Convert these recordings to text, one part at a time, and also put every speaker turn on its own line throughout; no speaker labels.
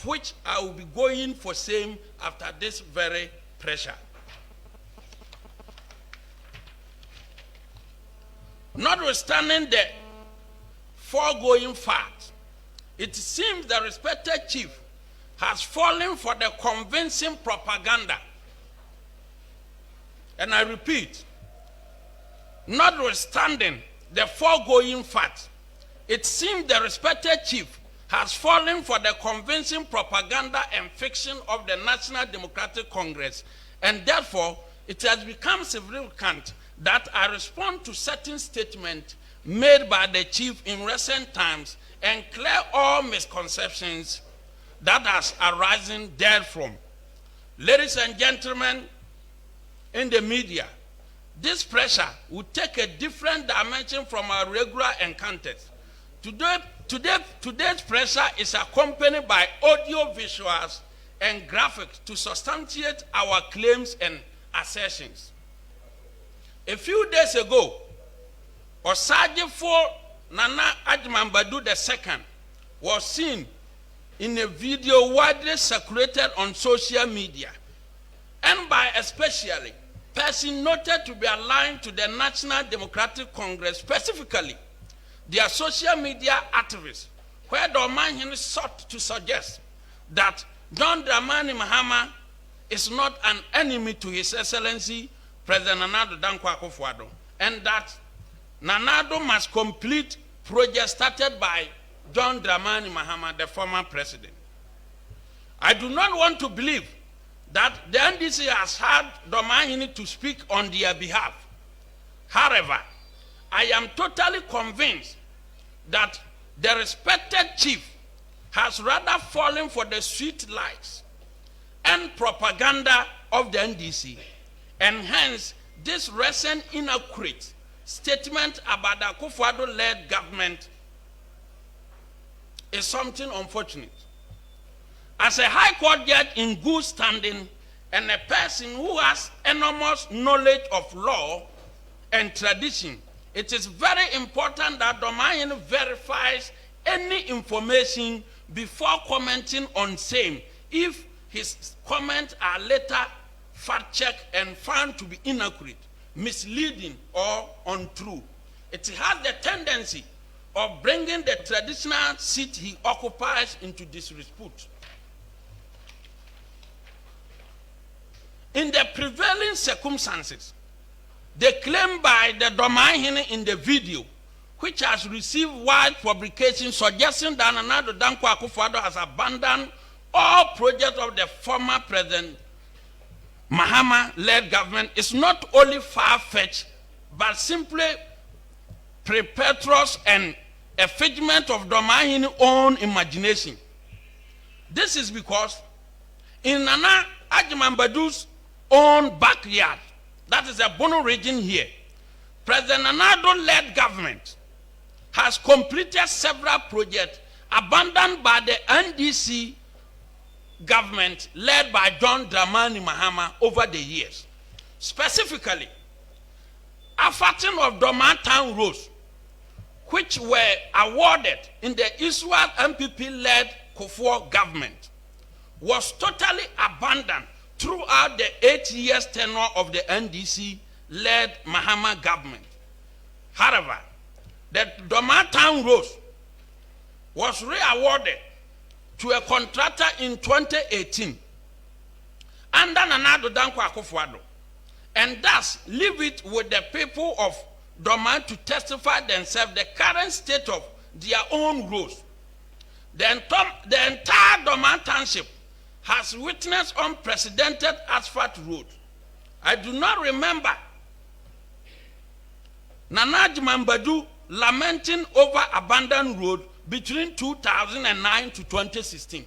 which I will be going for same after this very pressure. Notwithstanding the foregoing fact, it seems the respected chief has fallen for the convincing propaganda. And I repeat, notwithstanding the foregoing fact, it seems the respected chief has fallen for the convincing propaganda and fiction of the National Democratic Congress, and therefore it has become significant that I respond to certain statements made by the chief in recent times and clear all misconceptions that has arisen therefrom. Ladies and gentlemen in the media, this pressure will take a different dimension from our regular encounters. Today's pressure is accompanied by audio visuals and graphics to substantiate our claims and assertions. A few days ago, Osajifo Nana Adjumambadu II was seen in a video widely circulated on social media, and by especially person noted to be aligned to the National Democratic Congress, specifically their social media activists, where Dormaahene'S sought to suggest that John Dramani Mahama is not an enemy to His Excellency President Nana Addo Dankwa Akufo-Addo, and that Nana Addo must complete projects started by John Dramani Mahama, the former president. I do not want to believe that the NDC has had Dormaahene to speak on their behalf. However, I am totally convinced that the respected chief has rather fallen for the sweet lies and propaganda of the NDC, and hence this recent inaccurate statement about the Akufo-Addo-led government is something unfortunate. As a high court judge in good standing and a person who has enormous knowledge of law and tradition, it is very important that Dormaahene verifies any information before commenting on same if his comments are later fact-checked and found to be inaccurate, misleading, or untrue. It has the tendency of bringing the traditional seat he occupies into disrepute. In the prevailing circumstances, the claim by the Dormaahene in the video, which has received wide publication suggesting that Nana Addo Dankwa Akufo-Addo has abandoned all projects of the former President Mahama-led government, is not only far-fetched, but simply preposterous and a figment of Dormaahene's own imagination. This is because in Nana Adjumambadu's own backyard, that is a Bono region here, President Nana Addo-led government has completed several projects abandoned by the NDC government led by John Dramani Mahama over the years. Specifically, Afatin of Dormaa Town roads, which were awarded in the Israel MPP-led Kufuor government, was totally abandoned throughout the 8 years tenure of the NDC-led Mahama government. However, the Dormaa Town roads was re-awarded to a contractor in 2018 under Nana Addo Dankwa Akufo-Addo, and thus leave it with the people of Dormaa to testify themselves the current state of their own roads. The entire Dormaa Township has witnessed unprecedented asphalt road. I do not remember Nana Adjumambadu lamenting over abandoned road between 2009 to 2016.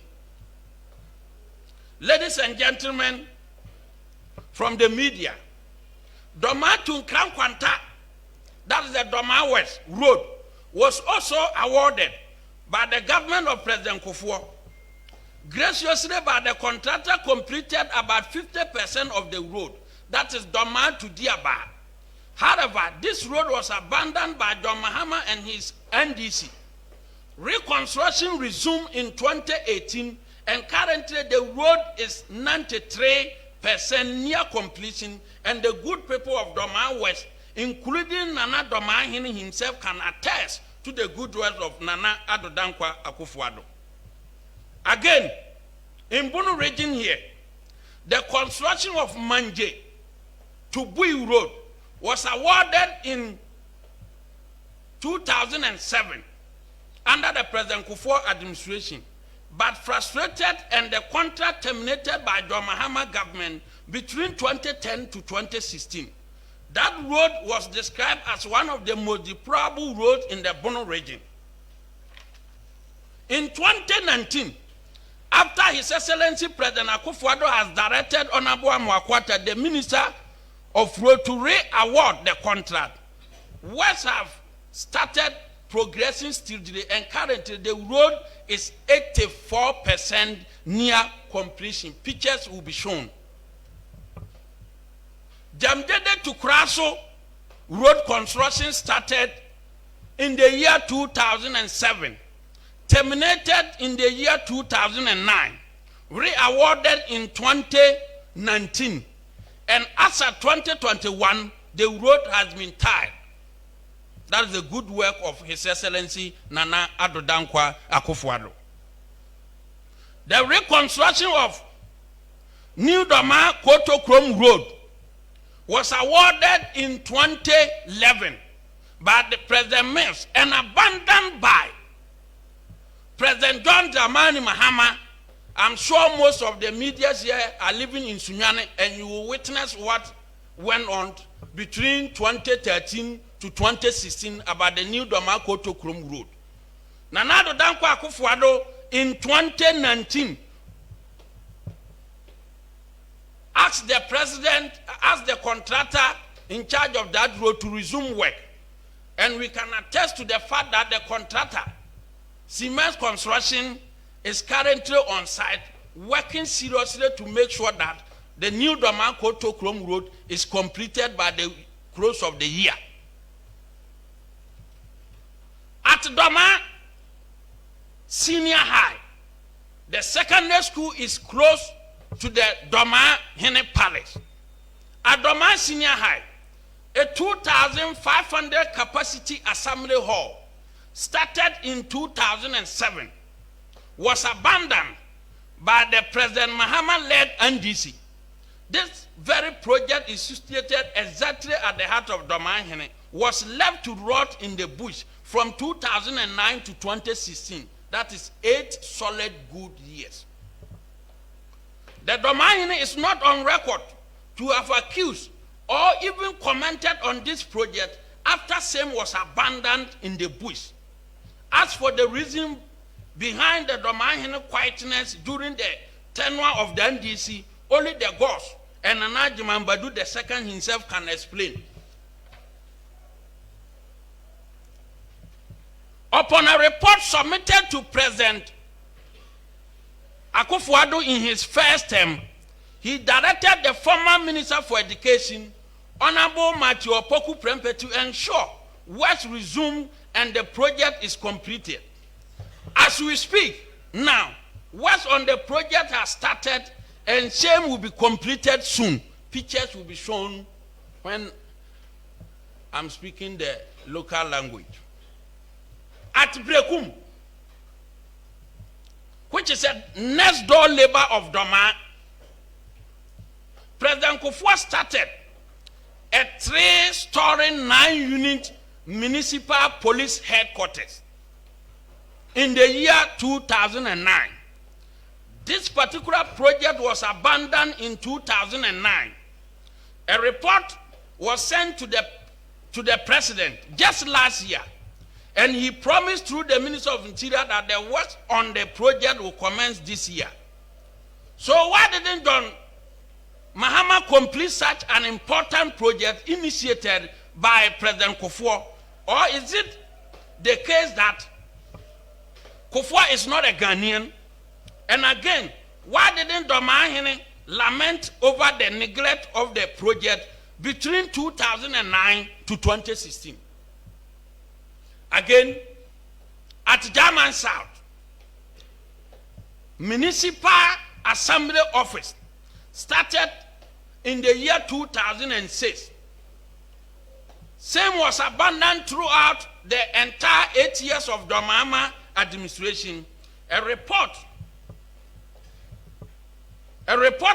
Ladies and gentlemen from the media, Dormaa to Nkrankwanta, that is the Dormaa West road, was also awarded by the government of President Kufuor. Graciously, by the contractor completed about 50% of the road, that is Dormaa to Diaba. However, this road was abandoned by John Mahama and his NDC. Reconstruction resumed in 2018, And currently the road is 93% near completion, and the good people of Dormaa West, including Nana Dormaahene himself, can attest to the good work of Nana Addo Dankwa Akufo-Addo. Again, in Bono region here, the construction of Manje to Bui Road was awarded in 2007 under the President Kufuor administration, but frustrated and the contract terminated by the Mahama government between 2010 to 2016. That road was described as one of the most deplorable roads in the Bono region. In 2019, after His Excellency President Akufo-Addo has directed Honorable Amoakwata, the Minister of Road, to re-award the contract, works have started progressing steadily, and currently the road is 84% near completion. Pictures will be shown. Jamdede to Kraso road construction started in the year 2007, terminated in the year 2009, re-awarded in 2019, and as of 2021, the road has been tied. That is the good work of His Excellency Nana Addo Dankwa Akufo-Addo. The reconstruction of New Dormaa Koto Krom Road was awarded in 2011 by the President Mills and abandoned by President John Dramani Mahama. I'm sure most of the media here are living in Sunyane, and you will witness what went on between 2013 to 2016 about the New Dormaa Koto Krom Road. Nana Addo Dankwa Akufo-Addo in 2019 asked the president, asked the contractor in charge of that road to resume work. And we can attest to the fact that the contractor, Cement Construction, is currently on site, working seriously to make sure that the New Dormaa Koto Krom Road is completed by the close of the year. At Dormaa Senior High, the secondary school is close to the Dormaahene'S Palace. At Dormaa Senior High, a 2,500 capacity assembly hall started in 2007 was abandoned by the President Mahama-led NDC. This very project is situated exactly at the heart of Dormaahene, was left to rot in the bush from 2009 to 2016. That is 8 solid good years. The Dormaahene is not on record to have accused or even commented on this project after same was abandoned in the bush. As for the reason behind the Dormaahene quietness during the tenure of the NDC, only the gods and Nana Jimambadu II himself can explain. Upon a report submitted to President Akufo-Addo in his first term, he directed the former Minister for Education, Honorable Matthew Opoku Prempeh, to ensure works resume and the project is completed. As we speak now, works on the project has started and same will be completed soon. Pictures will be shown when I'm speaking the local language. At Brekum, which is a next door neighbor of Dormaa, President Kufuor started a 3-story 9-unit municipal police headquarters in the year 2009. This particular project was abandoned in 2009. A report was sent to the president just last year, and he promised through the Minister of Interior that the work on the project will commence this year. So why didn't John Mahama complete such an important project initiated by President Kufuor? Or is it the case that Kufuor is not a Ghanaian? And again, why didn't Dormaahene lament over the neglect of the project between 2009 to 2016? Again, at German South, Municipal Assembly Office started in the year 2006. Same was abandoned throughout the entire 8 years of Dormaahene'S administration. A report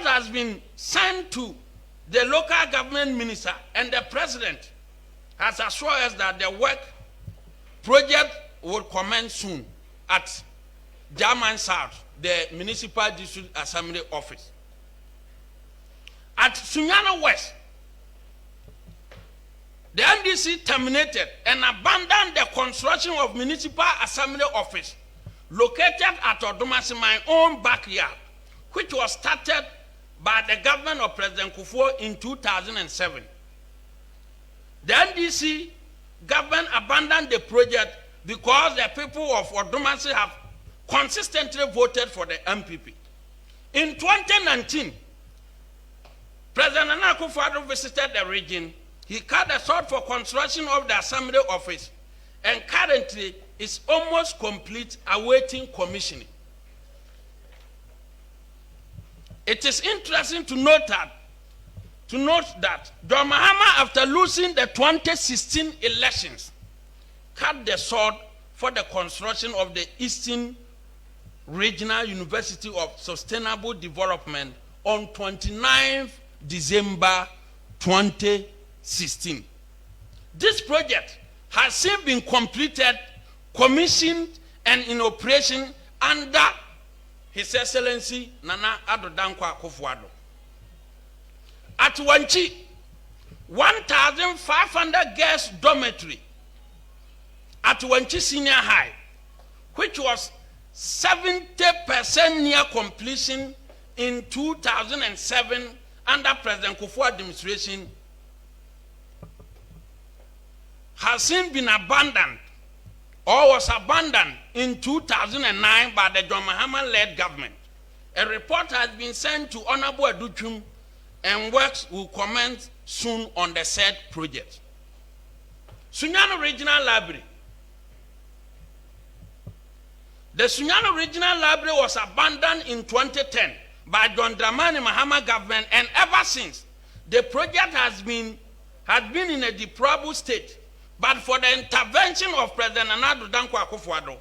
has been sent to the local government minister, and the president has assured us that the work project will commence soon at German South, the Municipal District Assembly Office. At Sunyani West, the NDC terminated and abandoned the construction of Municipal Assembly Office located at Odomasi, my own backyard, which was started by the government of President Baffoe in 2007. The NDC government abandoned the project because the people of Odomasi have consistently voted for the MPP. In 2019, President Nana Akufo-Addo visited the region. He cut the sod for construction of the assembly office, and currently is almost complete, awaiting commissioning. It is interesting to note that Dormaahene'S, after losing the 2016 elections, cut the sod for the construction of the Eastern Regional University of Sustainable Development on 29th December 2016. This project has since been completed, commissioned, and in operation under His Excellency Nana Addo Akufo-Addo. At Wanchi, 1,500 girls dormitory at Wanchi Senior High, which was 70% near completion in 2007 under President Akufo administration, has since been abandoned or was abandoned in 2009 by the Dormaahene'S-led government. A report has been sent to Honorable Addo, and works will commence soon on the said project. Sunyani Regional Library. The Sunyani Regional Library was abandoned in 2010 by Dramani Mahama government, and ever since, the project had been in a deplorable state. But for the intervention of President Addo Akufo-Addo,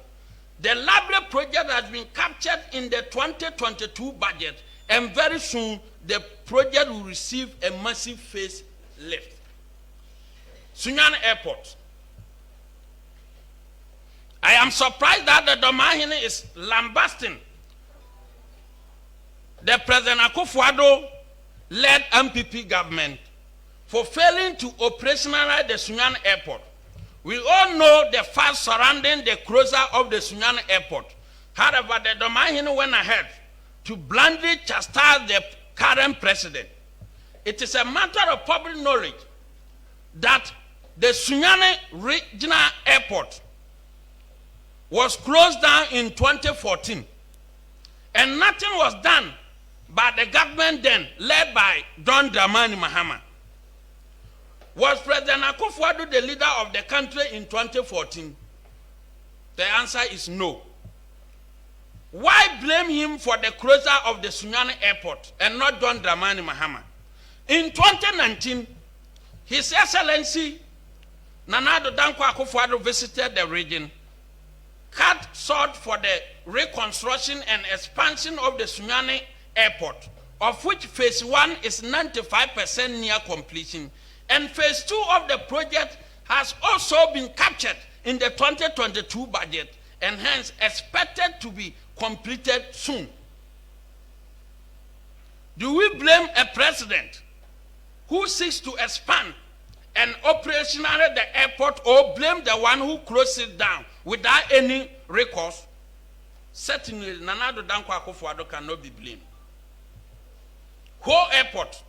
the library project has been captured in the 2022 budget, and very soon the project will receive a massive facelift. Sunyani Airport. I am surprised that the Dormaahene'S is lambasting the President Akufo-Addo led MPP government for failing to operationalize the Sunyani Airport. We all know the facts surrounding the closure of the Sunyani Airport. However, the Dormaahene'S went ahead to bluntly chastise the current president. It is a matter of public knowledge that the Sunyani Regional Airport was closed down in 2014, and nothing was done by the government then, led by Don Dramani Mahama. Was President Akufo-Addo the leader of the country in 2014? The answer is no. Why blame him for the closure of the Sunyani Airport and not Don Dramani Mahama? In 2019, His Excellency Nana Addo Akufo-Addo visited the region, cut sod for the reconstruction and expansion of the Sunyani Airport, of which phase 1 is 95% near completion, and phase 2 of the project has also been captured in the 2022 budget, and hence expected to be completed soon. Do we blame a president who seeks to expand and operationalize the airport, or blame the one who closed it down without any recourse? Certainly, Nana Addo Akufo-Addo cannot be blamed. Whole airport.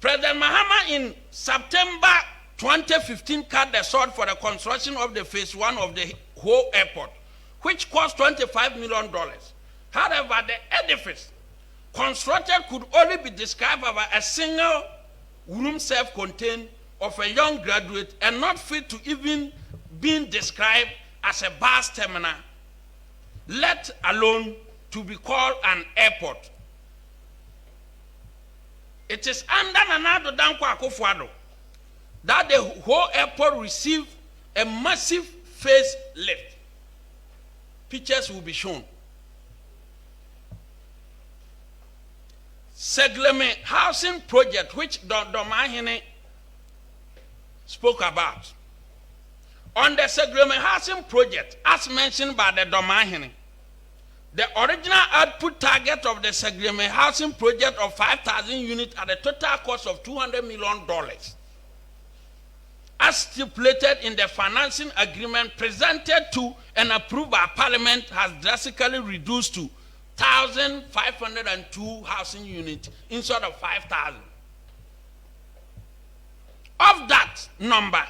President Mahama in September 2015 cut the sod for the construction of the phase 1 of the whole airport, which cost $25 million. However, the edifice constructed could only be described as a single room self-contained of a young graduate, and not fit to even being described as a bus terminal. let alone to be called an airport. It is under Nana Addo Dankwa Akufo-Addo that the whole airport received a massive facelift. Pictures will be shown. Segleme housing project, which Dormaahene'S spoke about. On the Segleme housing project, as mentioned by the Dormaahene'S, the original output target of the Segleme housing project of 5,000 units at a total cost of $200 million, as stipulated in the financing agreement presented to and approved by Parliament, has drastically reduced to 1,502 housing units instead of 5,000. Of that number,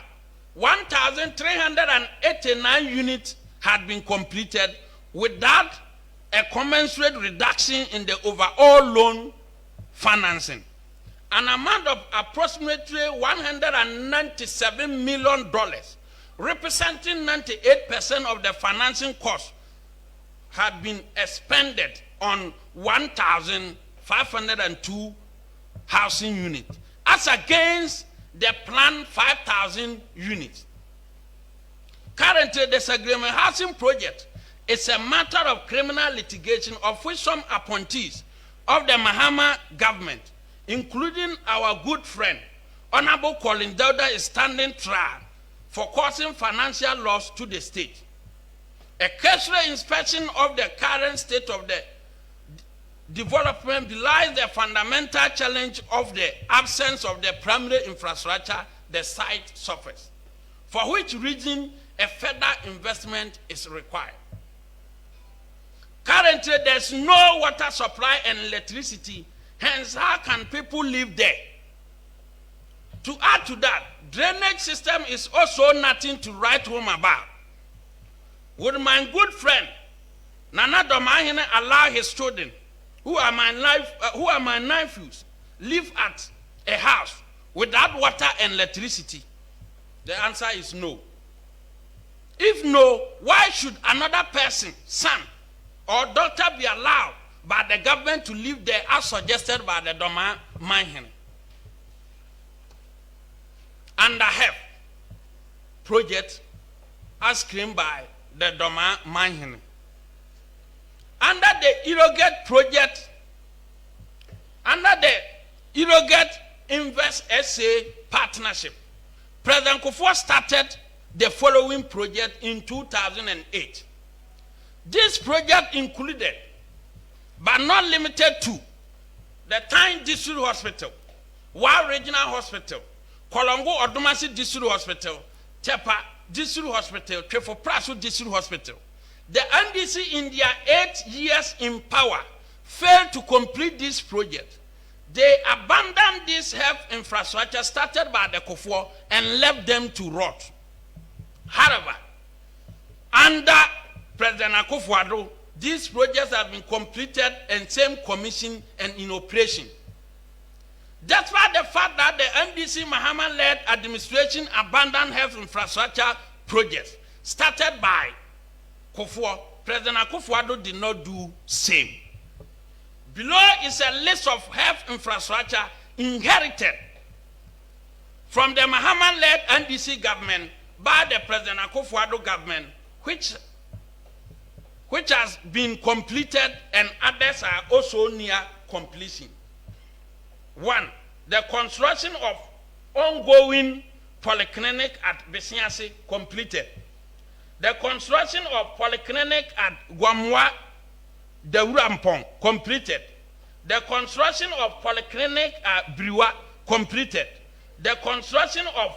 1,389 units had been completed without a commensurate reduction in the overall loan financing. An amount of approximately $197 million, representing 98% of the financing cost, had been expended on 1,502 housing units, as against the planned 5,000 units. Currently, the Segleme housing project is a matter of criminal litigation of which some appointees of the Mahama government, including our good friend, Honorable Colin Dauda, is standing trial for causing financial loss to the state. A cursory inspection of the current state of the development belies the fundamental challenge of the absence of the primary infrastructure the site suffers, for which reason a further investment is required. Currently, there's no water supply and electricity, hence how can people live there? To add to that, drainage system is also nothing to write home about. Would my good friend Nana Dormaahene'S allow his children, who are my nephews, live at a house without water and electricity? The answer is no. If no, why should another person, son or daughter, be allowed by the government to live there as suggested by the Dormaahene'S? Under HEP project as claimed by the Dormaahene'S. Under the Irrigate project, under the Irrigate Invest SA partnership, President Kufuor started the following project in 2008. This project included, but not limited to, the Tyne District Hospital, Wa Regional Hospital, Kolongo Odomasi District Hospital, Tepa District Hospital, Trefo Praso District Hospital. The NDC in their 8 years in power failed to complete this project. They abandoned this health infrastructure started by the Kufuor and left them to rot. However, under President Akufo-Addo, these projects have been completed and same commission and in operation. Despite the fact that the NDC Mahama-led administration abandoned health infrastructure projects started by Kufuor, President Akufo-Addo did not do same. Below is a list of health infrastructure inherited from the Mahama-led NDC government by the President Akufo-Addo government, which has been completed and others are also near completion. 1. The construction of ongoing polyclinic at Besiase completed. The construction of polyclinic at Gwamwa Dewurampong completed. The construction of polyclinic at Briwa completed. The construction of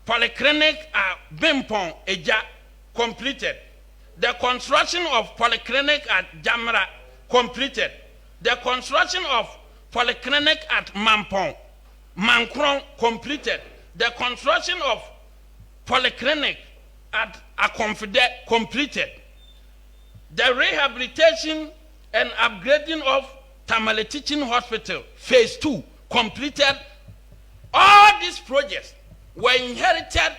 polyclinic at Bimpong Eja completed. The construction of polyclinic at Jamra completed. The construction of polyclinic at Mampong, Mankron completed. The construction of polyclinic at Akonfide completed. The rehabilitation and upgrading of Tamale Teaching Hospital, Phase 2, completed. All these projects were inherited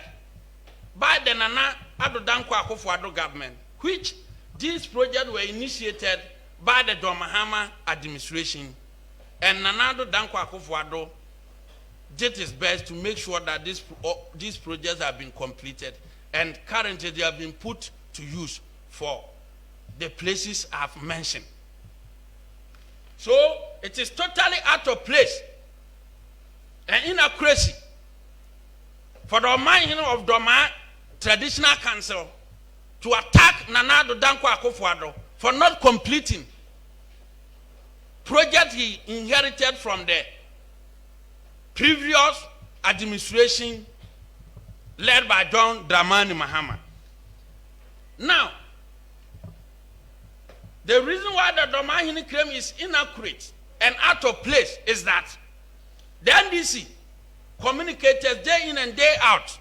by the Nana Addo Dankwa Akufo-Addo government which these projects were initiated by the Dormaahene'S administration, and Nana Addo Dankwa Akufo-Addo did his best to make sure that these projects have been completed, and currently they have been put to use for the places I've mentioned. So it is totally out of place and inaccuracy for the Dormaahene'S of Dormaa Traditional Council to attack Nana Addo Dankwa Akufo-Addo for not completing project he inherited from the previous administration led by John Dramani Mahama. Now, the reason why the Dormaahene'S claim is inaccurate and out of place is that the NDC communicators day in and day out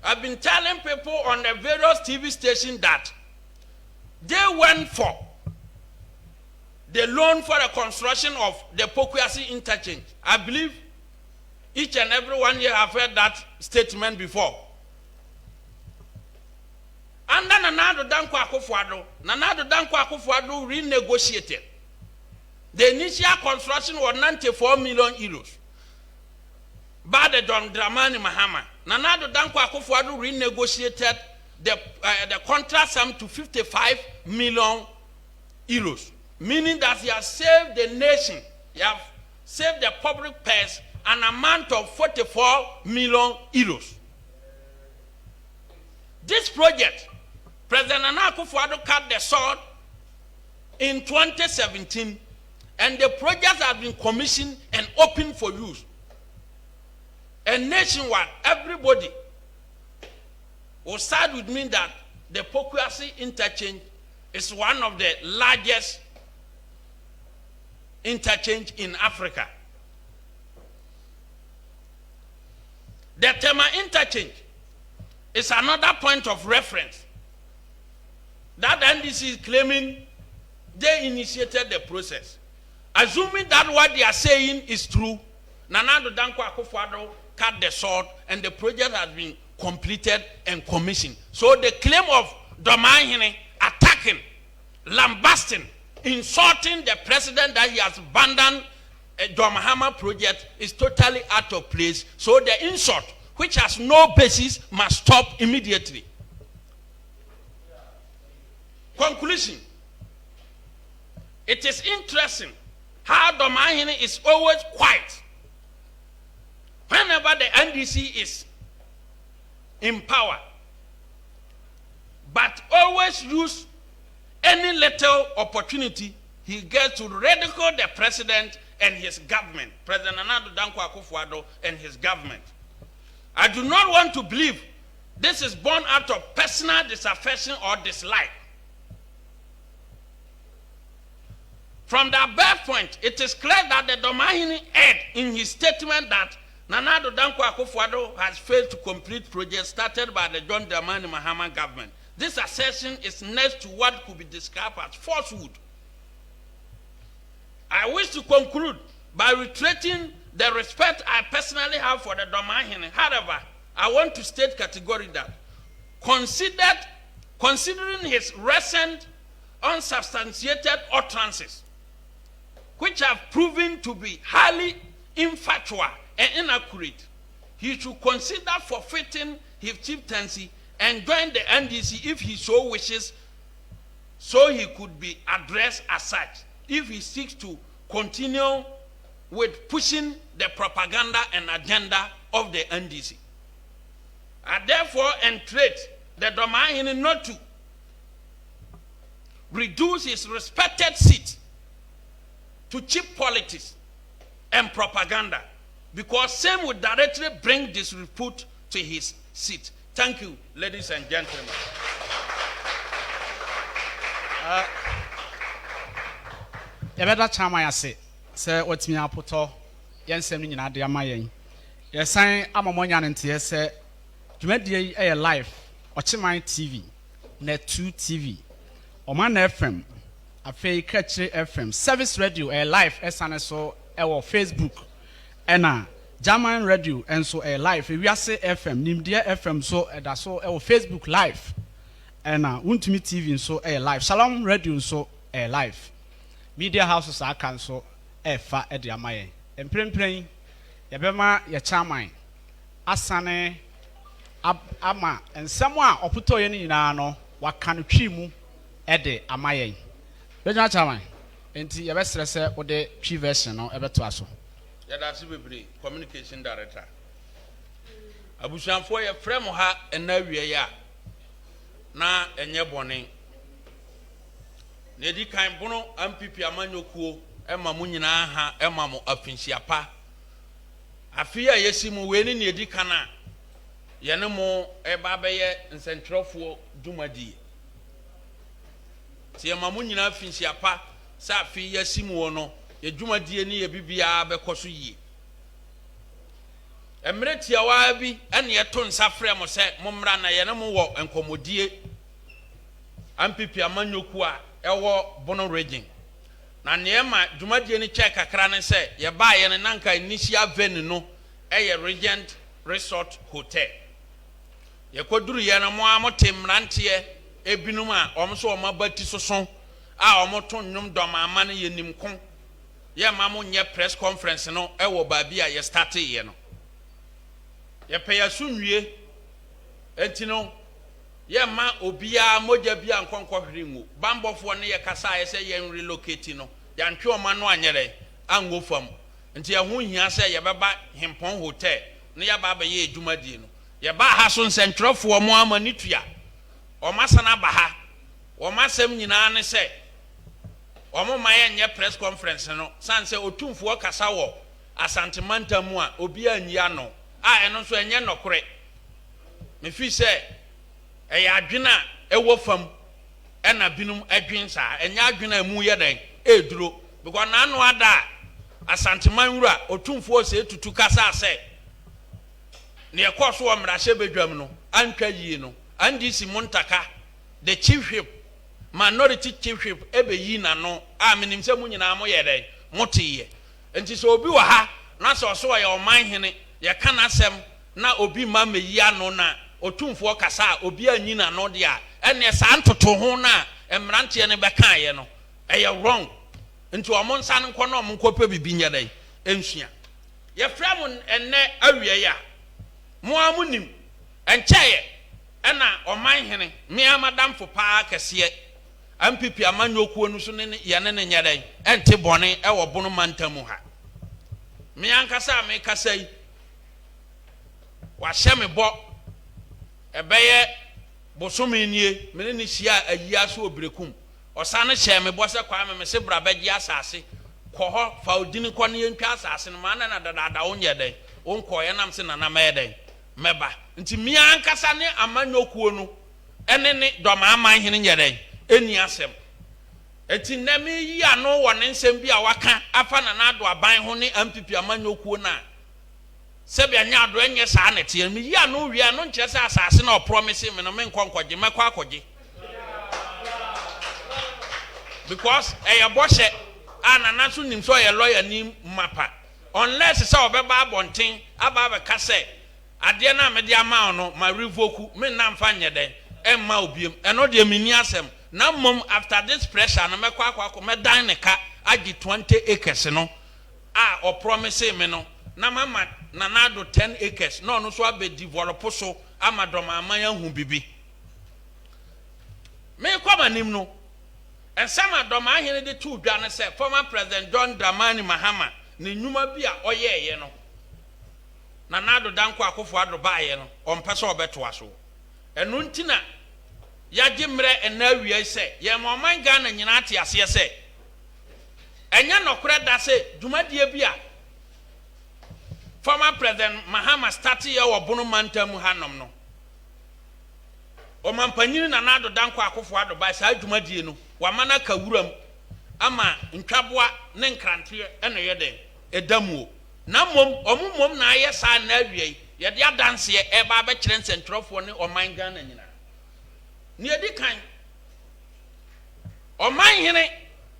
have been telling people on the various TV stations that they went for the loan for the construction of the Pokuasi interchange. I believe each and every one here have heard that statement before. Under Nana Addo Dankwa Akufo-Addo, Nana Addo Dankwa Akufo-Addo renegotiated. The initial construction was 94 million euros. By the John Dramani Mahama, Nana Addo Dankwa Akufo-Addo renegotiated the contract sum to 55 million euros, meaning that he has saved the nation, he has saved the public purse an amount of 44 million euros. This project, President Nana Akufo-Addo cut the sword in 2017, and the project has been commissioned and open for use. And nationwide, everybody will side with me that the Pokuasi interchange is one of the largest interchange in Africa. The Tema interchange is another point of reference that NDC is claiming they initiated the process. Assuming that what they are saying is true, Nana Addo Dankwa Akufo-Addo cut the sword and the project has been completed and commissioned. So the claim of Dormaahene'S attacking, lambasting, insulting the president that he has abandoned a Dormaahene'S project is totally out of place. So the insult, which has no basis, must stop immediately. Conclusion. It is interesting how Dormaahene'S is always quiet whenever the NDC is in power, but always use any little opportunity he gets to ridicule the president and his government, President Nana Addo Dankwa Akufo-Addo and his government. I do not want to believe this is born out of personal disaffection or dislike. From the above point, it is clear that the Dormaahene'S aired in his statement that Nana Addo Dankwa Akufo-Addo has failed to complete projects started by the John Dramani Mahama government. This assertion is next to what could be described as falsehood. I wish to conclude by reiterating the respect I personally have for the Dormaahene'S. However, I want to state categorically that considering his recent unsubstantiated utterances, which have proven to be highly infactual and inaccurate, he should consider forfeiting his chieftaincy and join the NDC if he so wishes, so he could be addressed as such if he seeks to continue with pushing the propaganda and agenda of the NDC. I therefore entreat the Dormaahene'S not to reduce his respected seat to cheap politics and propaganda, because same would directly bring disrepute to his seat. Thank you, ladies and gentlemen.
Yabeda chama yase se otimi apoto yensem ni nyina de amayen yesan amamonya nte se dwumadie e live ochiman TV na 2 TV Oman FM afei Kachire FM service radio live esane so wo Facebook ena German radio enso live wiase FM nimdia FM so da so wo Facebook live ɛna Untumi TV nso ɛyɛ live, Shalom Radio nso ɛyɛ live, media houses aka nso ɛfa ɛde ama yɛn. Mprempren yɛbɛma yɛ chairman asane ama nsɛm a ɔpotɔ yɛn nyinaa no waka no twi mu ɛde ama yɛn. Regional chairman, enti yɛbɛsrɛ sɛ wode twi version no ɛbɛto aso.
Yɛdase bebree, communication director. Abusuanfoɔ yɛ frɛ mo ha ɛna wie ya na ɛnyɛ bɔne. Na edi kan bono MPP amanyokuo ɛma mo nyinaa ha ɛma mo afinsiapa. Afi a yɛsi mu we ni na edi kan a yɛne mo ɛba bɛyɛ nsɛntrɛfoɔ dwumadi. Ti ɛma mo nyinaa afinsiapa sɛ afi yɛsi mu wɔ no yɛ dwumadi ni yɛ bibia bɛkɔ so yie. Emre tiawa bi ɛne yɛto nsa frɛ mo sɛ mommra na yɛne mo wɔ nkɔmmɔdie MPP amanyoku a ɛwɔ Bono region. Na neema dwumadie ni kyɛ kakra ne sɛ yɛbaa yɛne nanka initial venue no ɛyɛ Regent Resort Hotel. Yɛkɔduru yɛne mo a mote mmeranteɛ ebinom a ɔmo so ɔmo abati soso a ɔmo to nnwom dɔmaama ne yɛnim ko yɛma mo nyɛ press conference no ɛwɔ baabi a yɛ starte yɛ no. Yɛpɛ yɛsunwie enti no yɛma obiara mogya bia nkɔnkɔhwere ngo bambɔfoɔ ne yɛkasa ayɛ sɛ yɛn relocate no yɛantwe ɔma no anyɛrɛ ango fam enti ɛho hia sɛ yɛbɛba Hempɔn Hotel ne yɛba abɛyɛ adwumadie no yɛba ha so nsɛntwerɛfoɔ mo ama ne tua ɔma sana ba ha ɔma asɛm nyinaa ne sɛ ɔmo ma yɛnyɛ press conference no san sɛ otumfoɔ kasa wɔ Asantemmanta mu a obi anyia no a ɛno nso ɛnyɛ nɔkorɛ mefi sɛ ɛyɛ adwena ɛwɔ fam ɛna binum adwen saa ɛnyɛ adwena mu yɛ dɛn ɛduro because na ano ada Asanteman wura otumfoɔ sɛ tutu kasa sɛ ne ɛkɔ so wɔ mmarahyɛ bedwam no antwa yie no andisi Montaka the chief whip minority chief whip ɛbɛyi na no a menim sɛ mu nyinaa mo yɛ dɛn moteɛ enti sɛ obi wɔ ha na sɛ ɔso yɛ ɔman hene yɛka n'asɛm na obi ma meyi ano na otumfoɔ kasa a obi anyi na no de a ɛne saa ntoto ho na mmeranteɛ ne bɛka yɛ no ɛyɛ wrong nti ɔmo nsa no nkɔ na ɔmo nkɔpɛ bibi nyɛ dɛ ensua yɛfrɛ mo ɛnɛ awie ya mo amunim ɛnkyɛɛ ɛna ɔman hene mmea madamfo paa kɛseɛ MPP amanyokuo no so ne yɛne ne nyɛ dɛ ɛnte bɔne ɛwɔ Bono mantam ha me ankasa me kasa yi wahyɛ me bɔ ɛbɛyɛ bosome nie me ne hyia ayia so obrekum ɔsane hyɛ me bɔ sɛ Kwame me se bra bɛgye asase kɔ hɔ fa odini kɔ ne yɛntwa asase no ma na dada wo nyɛ dɛ wo nkɔ yɛ nam se nana mɛyɛ dɛ mɛba nti me ankasa ne amanyokuo no ɛne ne dɔmaaman hene nyɛ dɛ ɛni asɛm eti na me yi ano wɔ ne nsɛm bi a waka afa na na do aban ho ne MPP amanyokuo na sɛbia nya ado enye saa na tie me yi ano wi ano nkyerɛ sɛ asase na promise me no me nkɔnkɔgye mɛkɔ akɔgye because ɛyɛ bɔhyɛ a nana so nim so yɛ lawyer ni mapa unless sɛ ɔbɛba abɔnten aba abɛka sɛ adeɛ na me de ama no ma revoke me na mfa nyɛ dɛn ɛmma obiem ɛno de me ni asɛm na mom after this pressure na mɛkɔ akɔ me dan ne ka agi 20 acres no a o promise me no na mama na do 10 acres no no so abe develop so ama Dormaahene'S ahu bibi me kwama nim no ensama Dormaahene'S de tu dwa ne se former president John Dramani Mahama ne nnwuma bi a oyeye no na do danko akofo ado baaye no ompe so obeto aso enu ntina yagye mre ena awie se ye mo man Ghana nyina ate ase se enya nokore da se dwumadie bi a former president Mahama started here wa Bono mantam hanom no o mampanyini na do danko akofo ado ba sa dwumadie no wa mana ka wuram ama ntwaboa ne nkrante eno ye den edamuo na mom na aye sa na awie ye de adanse e ba be kire nsentrofo ne oman Ghana nyina ne edi kan oman hene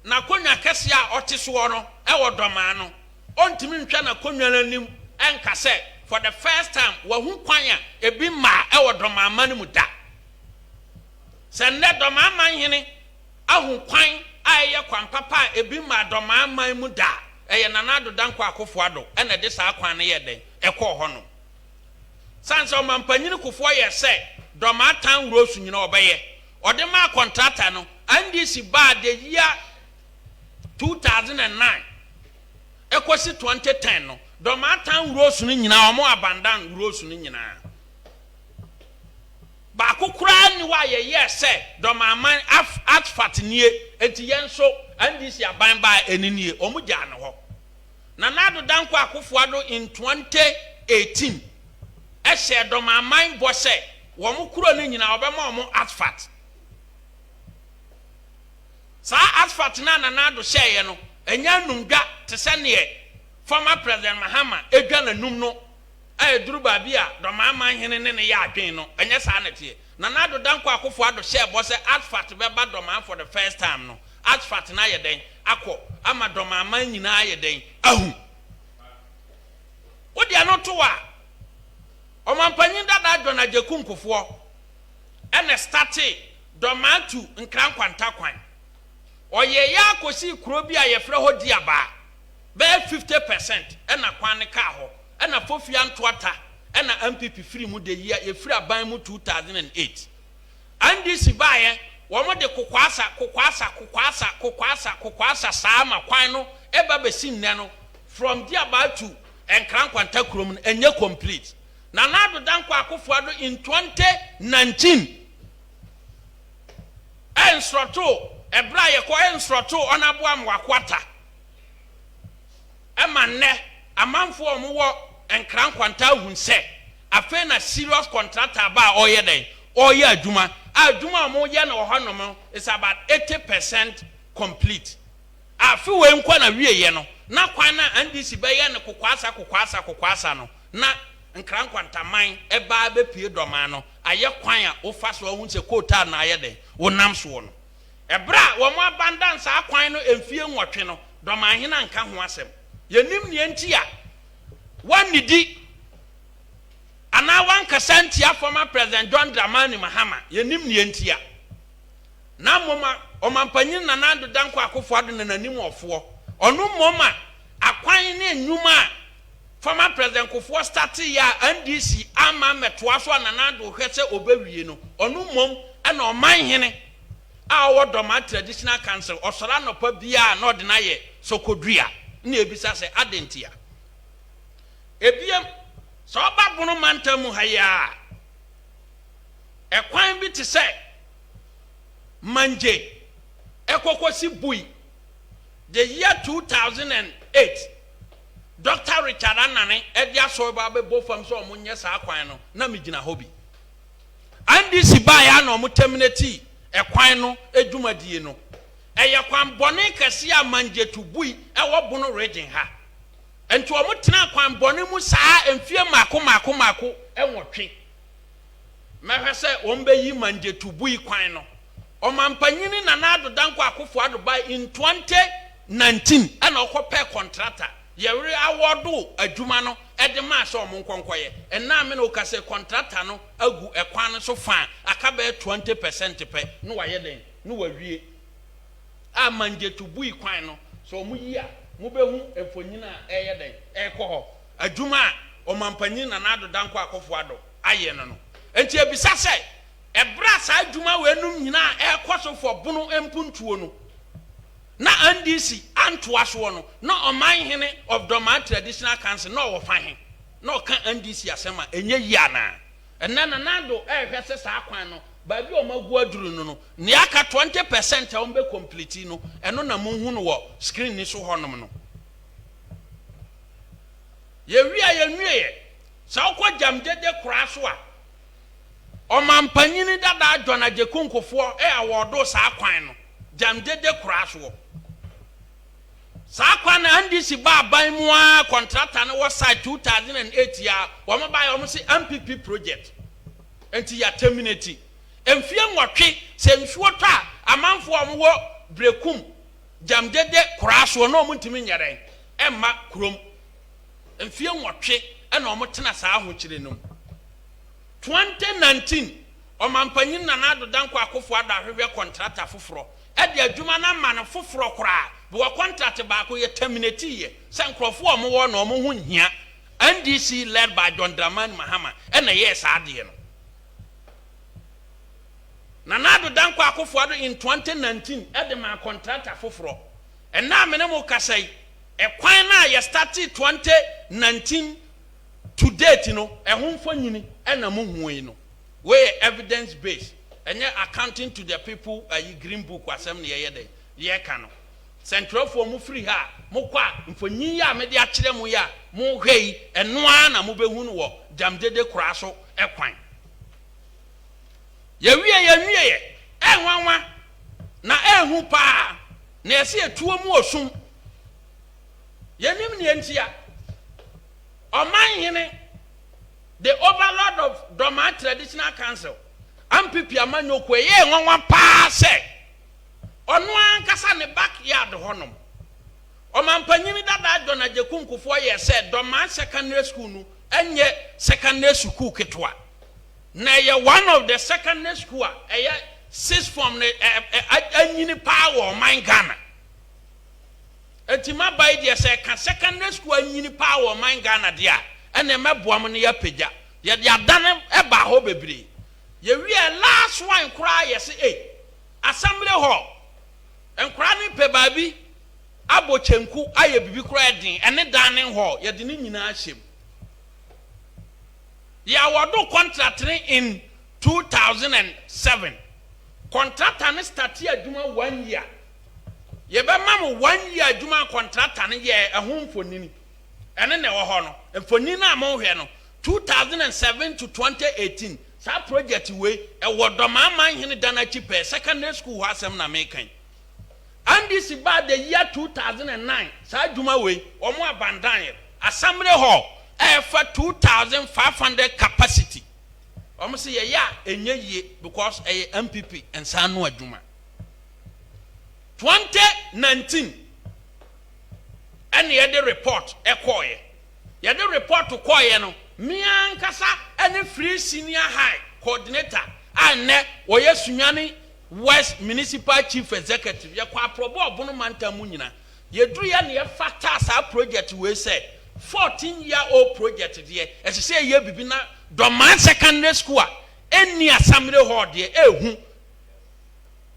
na konwa kese a oteso no e wo doma no ontimi ntwa na konwa nanim enka se for the first time wa hu kwan a ebi ma e wo doma amane mu da sɛ nnɛ dɔmaaman hene ahu kwan a ɛyɛ kwan papa a ebi ma dɔmaaman mu da ɛyɛ Nana Addo Dankwa Akufo-Addo ɛna de saa kwan no yɛ dɛn ɛkɔɔ hɔ no sanse ɔmampanyini kufoɔ yɛ sɛ dɔmaatan wuro su nyina ɔbɛyɛ ɔde ma contractor no NDC baa de year 2009 ekosi 2010 no dɔmaatan wuro su no nyina ɔmo abandan wuro su no nyina ba kokura ni wa yɛ sɛ dɔmaaman atfat nie enti yɛn so NDC aban ba enenie ɔmo gya ne hɔ Nana Addo Dankwa Akufo-Addo in 2018 ɛhyɛ dɔmaaman bɔ sɛ wɔn kuro ne nyina ɔbɛma ɔmo atfat saa atfat na Nana Addo hyɛɛ no enya numdwa te sɛ neɛ former president Mahama edwa nanum no duru baabi a dɔmaaman hene ne yɛ adwen no ɛnyɛ saa na tie Nana Addo Dankwa Akufo-Addo hyɛ bɔ sɛ atfat bɛba dɔmaan for the first time no atfat na yɛ den akɔ ama dɔmaaman nyinaa yɛ den ahu wodi ano to a ɔmampanyin dada John Ajeku Nkufoɔ ɛna starte dɔmaatu nkrankwanta kwan ɔyɛ ya akosi kuro bi a yɛfrɛ hɔ di aba bɛɛ 50% ɛna kwan ne kaa hɔ ɛna Fofia Ntoata ɛna MPP free mu de yia yɛfiri aban mu 2008 NDC baayɛ wɔn de kokwasa saa ma kwan no eba besi nnɛ no from di aba to nkrankwanta kurom no enye complete Nana Addo Dankwa Akufo-Addo in 2019 ensroto ebra yɛkɔ ensroto ɔnaboa mwakwata ɛma nnɛ amanfo ɔmo wɔ nkrankwanta hunse afei na serious contractor ba ɔyɛ dɛn ɔyɛ adwuma ɔmo yɛ na ɔhɔ nom is about 80% complete afi we nkɔ na wie yɛ no na kwan na NDC bɛyɛ ne kokwasa no na nkrankwanta-man ɛbaa bɛpie dɔmaa no ayɛ kwan a wofa so ahu sɛ kootaa na ayɛ dɛn wonam so no ɛbra wɔn abandan saa kwan no emfie nwɔtwe no dɔmaahena nka ho asɛm yɛnim ne enti a wanidi ana wankasa ntia former president John Dramani Mahama yɛnim ne enti a na moma ɔmampanyin Nana Addo Dankwa Akufo-Addo na nanim ɔfoɔ ɔno moma akwan ne nnwuma a former president Kufuor started ya NDC ama metoa so Nana Addo hwɛ sɛ obewie no ɔno mom ɛna ɔman hene a ɔwɔ dɔma traditional council ɔsɔra nɔpa bia na ɔde na yɛ sokodua na ebisa sɛ adentia ebiem sɛ ɔba bono mantam mu ha ya ɛkwan bi te sɛ manje ekokosi bui the year 2008 Dr. Richard Anane edia so ba be bofam so omunye saa kwan no na migina hobi NDC ba ya na omu terminate ekwan no edwumadie no eye kwan bone kase a manje tubui ewo bono region ha enti omu tena kwan bone mu saa emfie mako enwotwe mehwe se ombeyi manje tubui kwan no omampanyini Nana Addo Dankwa Akufo-Addo ba in 2019 ana okopɛ contractor yɛwere awodo adwuma no ɛde ma sɛ ɔmo nkonkoye ɛna me no kase contractor no agu ɛkwan no so fa aka bɛ 20% pɛ no wayɛ den no wawie a manje to bui kwan no so ɔmo yi a mo behu efonyina ɛyɛ den ɛkɔ hɔ adwuma a ɔmampanyin Nana Addo Dankwa Akufo-Addo ayɛ no no enti ebisa sɛ ɛbra saa adwuma we num nyina ɛkɔ so fo bono empuntuo no na NDC antoa so no na ɔman hene of Doma Traditional Council na ɔfa he na ɔka NDC asema enye yi ana ɛna Nana Addo ɛhwɛ sɛ saa kwan no baabi ɔmagu aduru no no ne aka 20% a ɔmbe complete no ɛno na monhu no wɔ screen ni so hɔnom no yɛwie sɛ ɔkɔ Jamdede kora so a ɔmampanyini dada John Ajeku Nkufoɔ awɔdo saa kwan no Jamdede kora so saa kwan na NDC ba ban mu a contractor no wɔ site 2008 ya wɔn ba yɛ wɔn se MPP project enti ya terminate emfie nwɔtwe sɛ nsuo tɔ a amanfo wɔn wɔ brekum Jamdede kora so na wɔn ntumi nyɛrɛ ɛmma kurom emfie nwɔtwe ɛna wɔn tena saa ahokyere no 2019 Omampanyin na Addo Danko Akufo-Addo ahwehwe contractor foforo e de adwuma na ma no foforo kora be wo contract ba ko ye terminate ye se nkrofo omo wo na omo ho hia NDC led by John Dramani Mahama and a yes adie no na Addo Danko Akufo-Addo in 2019 e de ma contractor foforo and na me ne mo kasai e kwan na ye started 2019 to date no e ho mfonyini e na mo hu yi no we evidence based and yet accounting to the people green book wasem ne ye ye ka no central for mu free ha mo kwa mfonyin ya me de a kire mu ya mo hwei eno a na mo behu no wo jamdede kura so ekwan ye wie enwanwa na ehu pa na ese etuo mu osum ye nim ne entia oman hene the overlord of Dormaahene'S Traditional Council ampipi amanyokwe ye nwanwa pa se onu ankasa ne backyard honom omampanyini dada Addo na Jekunkufo ye se Dormaahene'S secondary school nu enye secondary school ketwa na ye one of the secondary school eye sixth form ne anyini pa wo man Ghana etima bai de se ka secondary school anyini pa wo man Ghana dia ene meboam ne ya pagya ye de adane e ba ho bebre ye wie last one kra ye se assembly hall enkra ni pe baabi abochenku aye bibi kra edin ene dining hall ye de ni nyina ahyem ya wodo contract in 2007 contract ne start adwuma 1 year ye be mam 1 year adwuma contract ne ye ehumfonini ene ne wo ho no mfoni na mo hwe no 2007 to 2018 sa project we e wo Dormaahene'S hene danachi pe secondary school ho asem na mekan and this about the year 2009 sa djuma we omo abandan assembly hall e fa 2500 capacity omo se ye ya enye yie because e MPP and sa no adwuma 2019 and ye the report ekoye ye the report to koye no me ankasa any free senior high coordinator ane oye sunyani West Municipal Chief Executive ye kwa probo obono mantamu nyina ye duru ya ne ye fata sa project we say 14-year-old project there as say ye bibi na Dormaahene'S secondary school any assembly hall there ehu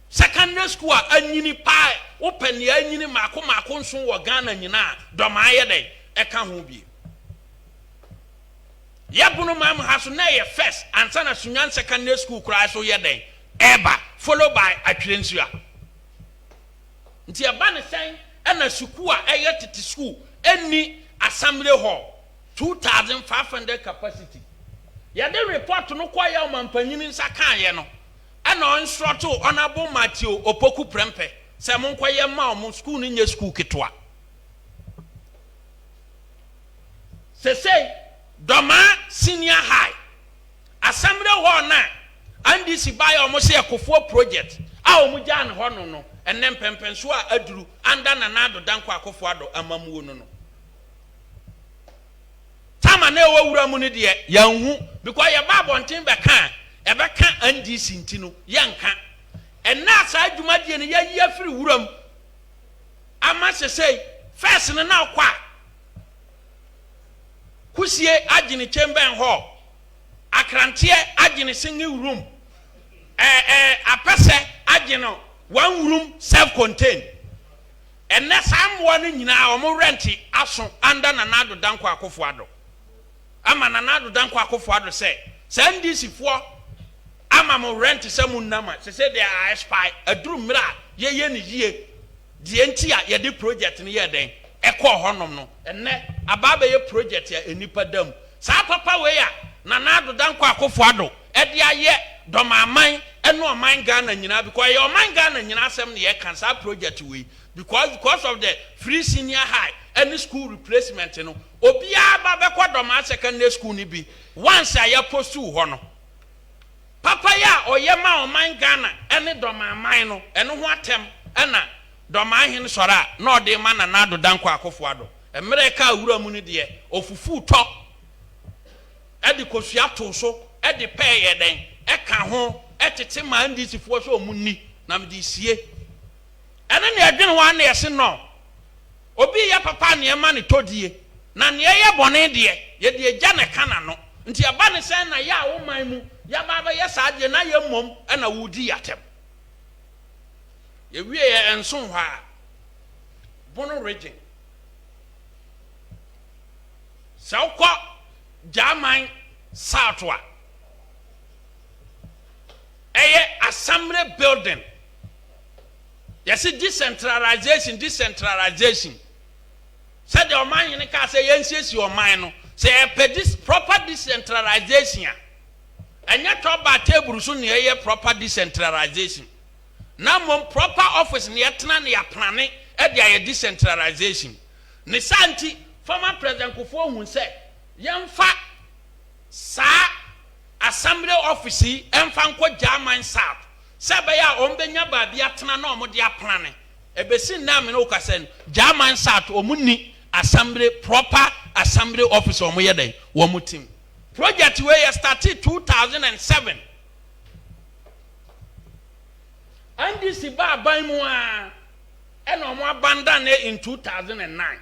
secondary school anyini pa open ya anyini mako nso wo Ghana nyina Dormaahene'S dey e ka ho bi ye bunu mam ha so na ye first ansa na Sunyan secondary school kura so ye dey eba followed by Atwirensua nti eba ne sen na school a eye tete school any assembly hall 2500 capacity ye dey report no kwa ya omampanyini nsa kan ye no and on throttle honorable Matthew Opoku Prempe se mon kwaye ma o school ni nye school ketwa se say Dormaahene'S senior high assembly hall na and this buy o se Akufo project a o mu jan ho no and then pempenso a aduru anda na Addo Danko Akufo-Addo amamuo no tama na ewo wura mu ne de yanhu because ye ba bonten be kan ebe kan NDC ntino yanka enna sa adwuma de ne ye afiri wuram ama sesei first ne na kwa kusie agine chamber hall akrantie agine singing room apese agine one room self contained enna samwo ne nyina o mo rent aso under na Addo Danko Akufo-Addo ama na Addo Danko Akufo-Addo say NDC for ama mo rent se mu nama se say they are spy aduru mra ye ne yie die ntia ye di project ne ye den e ko honom no enne ababa ye project ya enipa dam sa papa we ya na Addo Danko Akufo-Addo e de aye Dormaahene'S eno oman Ghana nyina because ye oman Ghana nyina asem ne ye cancer project we because of the free senior high any school replacement no obia ba be kwa Dormaahene'S secondary school ni bi once aye postu ho no papa ya oyema oman Ghana ene Dormaahene'S no eno ho atem ena Dormaahene'S sora na ode ma na Addo Danko Akufo-Addo America awura mu ni de ofufu to e de kosua to so e de pay ye den eka ho etete ma ndc fo so omunni na mede sie ene ne adwene wa na yese no obi ya papa ne ma ne todie na ne ye bone de ye de agya ne kana no nti aba ne sen na ya wo man mu ya baba ye saade na ye mmom na wudi yatem ye wie ye enso hwa bono region sawko German Southwa assembly building. Yes, decentralization. Said your mind in the car say yes, your mind. Say this proper decentralization. And yet talk about table soon near proper decentralization. Now proper office near near planning at the decentralization. Nisanti former President Kufo who said, young fat sa assembly office emfanko German South. Sabaya ombenya ba bia tena na omo dia plane ebesi na me no kasen German South omuni assembly proper assembly office omo yeden wo mutim project we started 2007 and this ba ban mu a and omo abandon in 2009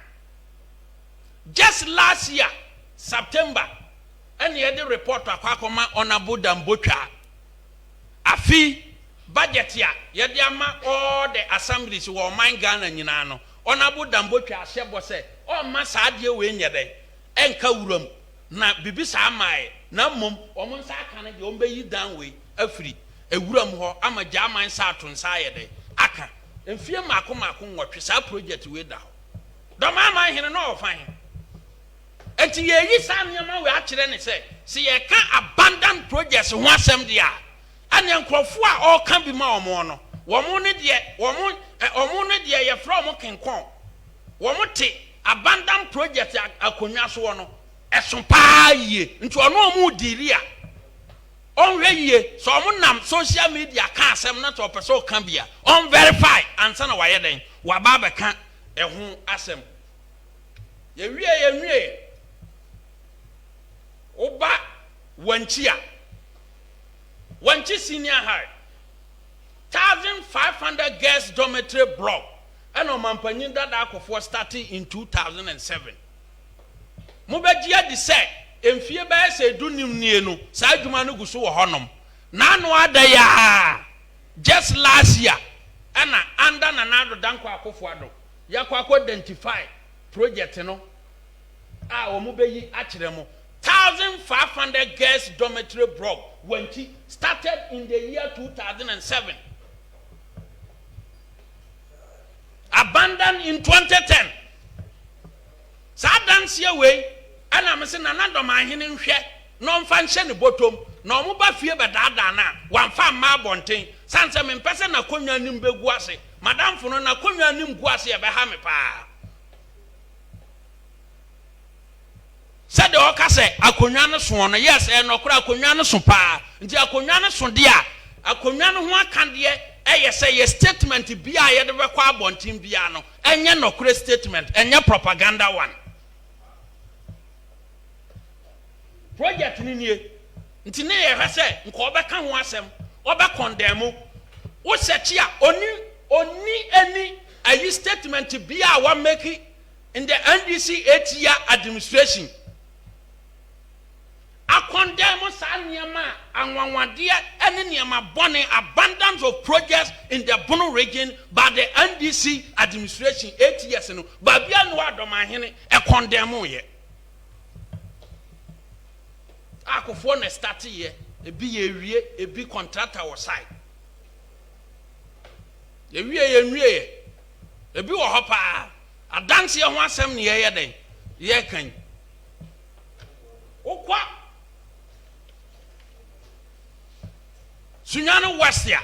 just last year September and ye the report akwa on Abondoned afi budget ya yede ama all the assemblies wo man Ghana nyina no Abondoned ahye say o ma saade we nyede enka wuram na bibisa amae na mom omo nsa aka ne de o beyi dan we afiri ewuram ho ama German sa to nsa yede aka emfie mako nwotwe sa project we da ho Dormaahene'S no ofan enti ye yi sa nyama we a kire ne say se ye ka abandoned projects ho asem dia ane nkrofo a all can be ma omo no womo ne de ye from kenkon womo te abandoned project akonwa so no eso pa ye nti ono omo diri a onhwe ye so omo nam social media ka asem na to person kan bia on verify ansa na waye den wa ba be ka eho asem ye wie oba Wanchi Senior High 1,500 guest dormitory block and on Mampanyin that Akofo starting in 2007. Mubejia de say emfie ba se dunim nie no sa adwuma no guso wo honom na no adaya just last year and under Addo danko Akofo Addo yakwa identify project no a omubeyi akire mo 1,500 guest dormitory block Wanchi started in the year 2007. Abandoned in 2010. So dance your way, and I'm saying another man in share, no function bottom, no muba fear but dana, one farm marbonting, Sansam in person a conya nimbe guase, Madame Funona conya nim guase a bahamipa. Said the Okase, Akonyana swan, yes, and Okra Akonyana supa, the Akonyana sondia, Akonyana one candia, say a statement to be I had ever quabon team piano, and your no statement, and your propaganda one. Project in ye, Intine has said, Kobakan wasem, Oba condemn, what said ya, only any a statement to be our making in the NDC 8-year administration. A condemn Sanyama and Wanwadia and Niama Bonnie abundance of projects in the Bono region by the NDC administration 8 years ago. Babianwa Dormaahene'S a condemn ye. Akofone start here, a be contractor or side. A be a hopper, a dance here once some year day. Ye can. Oh, what? Sunyano West here.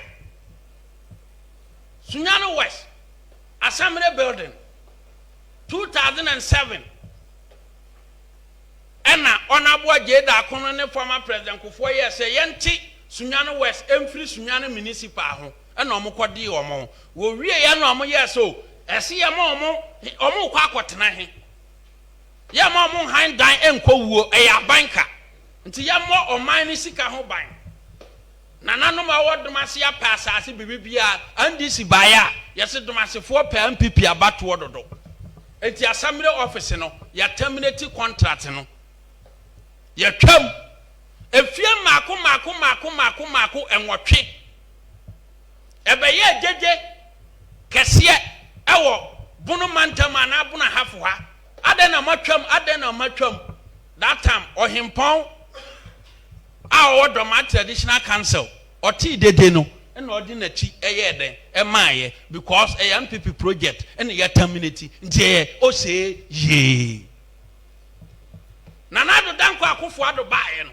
Sunyano West. Assembly building. 2007. Enna honorable Jeda Konone former president Kufo ye say yenti Sunyano West emfiri Sunyano municipal ho. Enna omukodi omo. Wo wie ye na omo ye so. Ese ye omo kwa akotena he. Ye ma omo han dan enko wuo e ya banka. Nti ye mo oman ni sika ho ban. Nananom a Domase apa asase bibibia NDC baya yesi Domasefo pe MPP abato dodo. Enti assembly office no ya terminate contract no. Ya twam efie mako enwotwe. Ebeye jeje kese ewo bunu mantama na bunu hafu ha. Ade na matwam that time ohimpon our Dormaahene'S traditional council or T de no and ordinary eye den because a MPP project and a terminate o say ye Nanado danko akufo bae no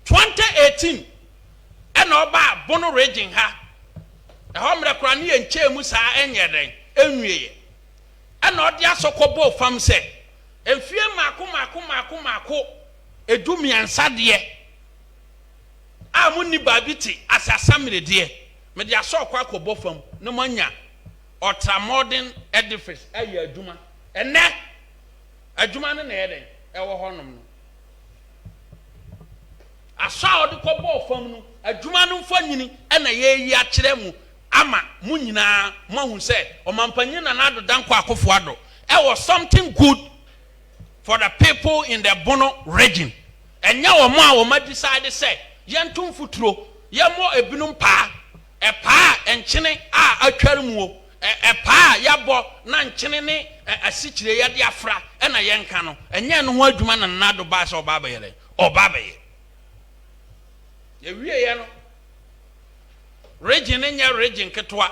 2018 and oba bono raging ha e homre kra ne enche mu saa enye den enwie and odi asokobo fam se emfie mako edumi ansade Amuni babiti as a summary dear. Media saw quack or bofum, no mania, or tramodern edifice, a duma, and that a duman and eden, our honum. I saw the cobo from a dumanum funny, and a ye yachiremu, ama, munina, Mahun said, or Mampanyan and Addo Danquaco Fuado. It was something good for the people in the Bono region. And now ma decided say, Yantum futuro, yamo ebinum pa, e pa enchine a atwaremuo, e pa yabo na nchine ne asichire yade afra e na yenka no, enye no ho adwuma na nado ba so baba yele, obabaye. Ye wie ye no. Region enya region ketwa.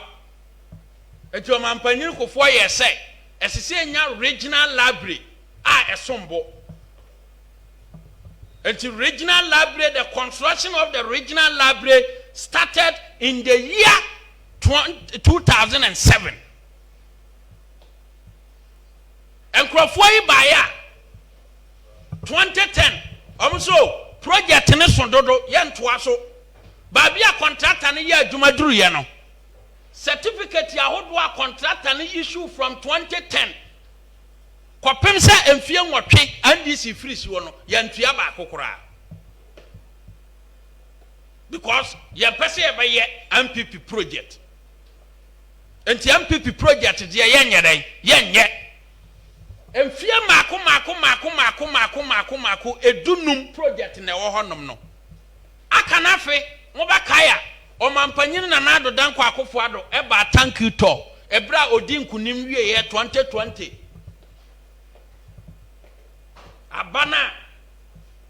Etu mampanyin kofo ye se, esise enya regional library a esombo. And the regional library, the construction of the regional library started in the year 2007. And Krofoi Baya 2010. Also, project in Sondodo, Yan Tuaso, Babia contract and year Jumadru Yano. Certificate Yahodwa contract and issue from 2010. Kwapemsa emfie nwotwe NDC free si wono yantua ba kokora because ye pese ye be ye MPP project enti MPP project de yenye den yenye emfie mako edunum project na wo honom no aka na fe mo ba kaya o mampanyin na Addo Danko Akufo Addo e ba tanki to ebra odi nkunim wie ye 2020 Abana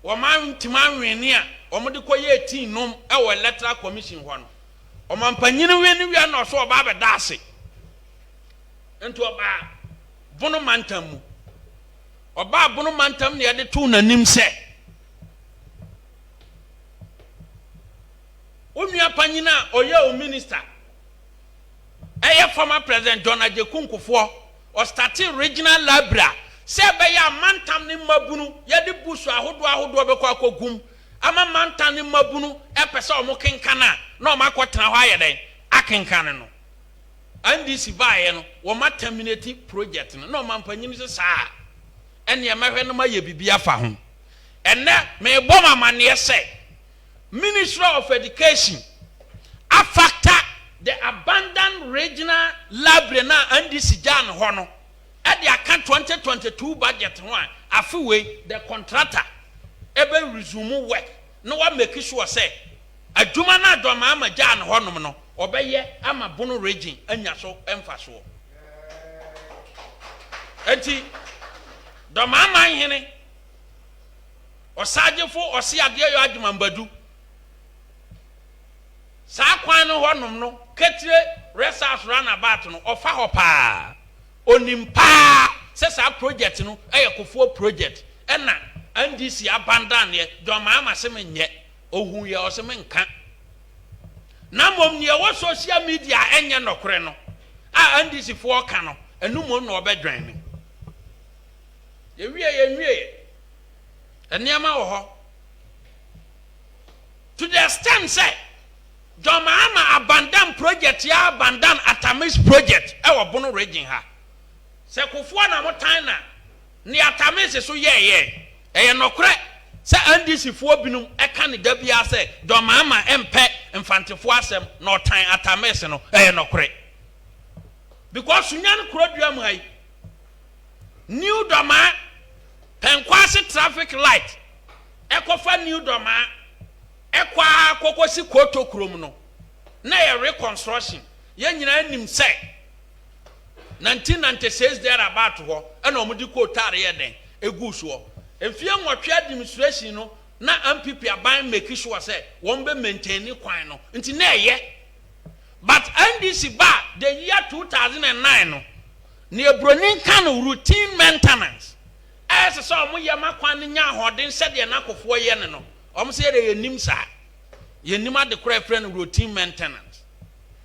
woman timanweni a omode koye 18 nom e wo electoral commission ho no omampanyin weni wi na so oba be daase ento oba bono mantam mu oba bono mantam ne yede to nanim se onua panyina oye o minister eye former president John Ajekunkufo o starting regional library Sebe ya mantam ni mabunu yedi busu ahodo be kwa akogum ama mantam ni mabunu epesa omo kenkana na o makotena ho ayeden akenkane no NDC bae no wo ma terminate project no na o mampanyin se saa ene ye mahwe no ma ye bibia fa ho ene me bom amane se Ministry of Education a factor the abandoned regional library na NDC jan ho no at the account 2022 budget one, afiwe the contractor ebe resume work. No one make sure say a jumana doma ama jan honom no obeye ama bono region anya so emfa so. Enti doma ama hene osajefo osi ade yo adwuma mbadu sa kwan no honom no ketire resource runabout no ofa ho pa onimpa sesa project no eyekofo project ena NDC abandon ye doma ama se menye ohun ye o se menka na mom ne wo social media enye nokore no a NDC fo ka no enum no obedwan ni ye wie eniama wo ho to the extent say doma ama abandon project ya abandon Atamis project e wo bono region ha se kofo na motan na ni Atamis so ye eye nokore Say NDC for binum ekane da bia say Dormaama empe mfantefo asem no tan atames no no kore. Because sunyan kurodua mu hai. New Dormaa Penkwase traffic light. Ekofa New Dormaa ekwa kokosi koto krom no. Na ye reconstruction. Ye nyina nim say 1996 there about ho na omudi ko tare ye den egu so. Efie nwotwe administration no na MPP aban make sure say won be maintain kwan no. Nti na ye. But NDC ba the year 2009 no. Ni Abronye kan routine maintenance. As so omo ye makwan nya hoden said ye na kofo ye ne no. Omo say ye nim sa. Ye nim ade kora friend routine maintenance.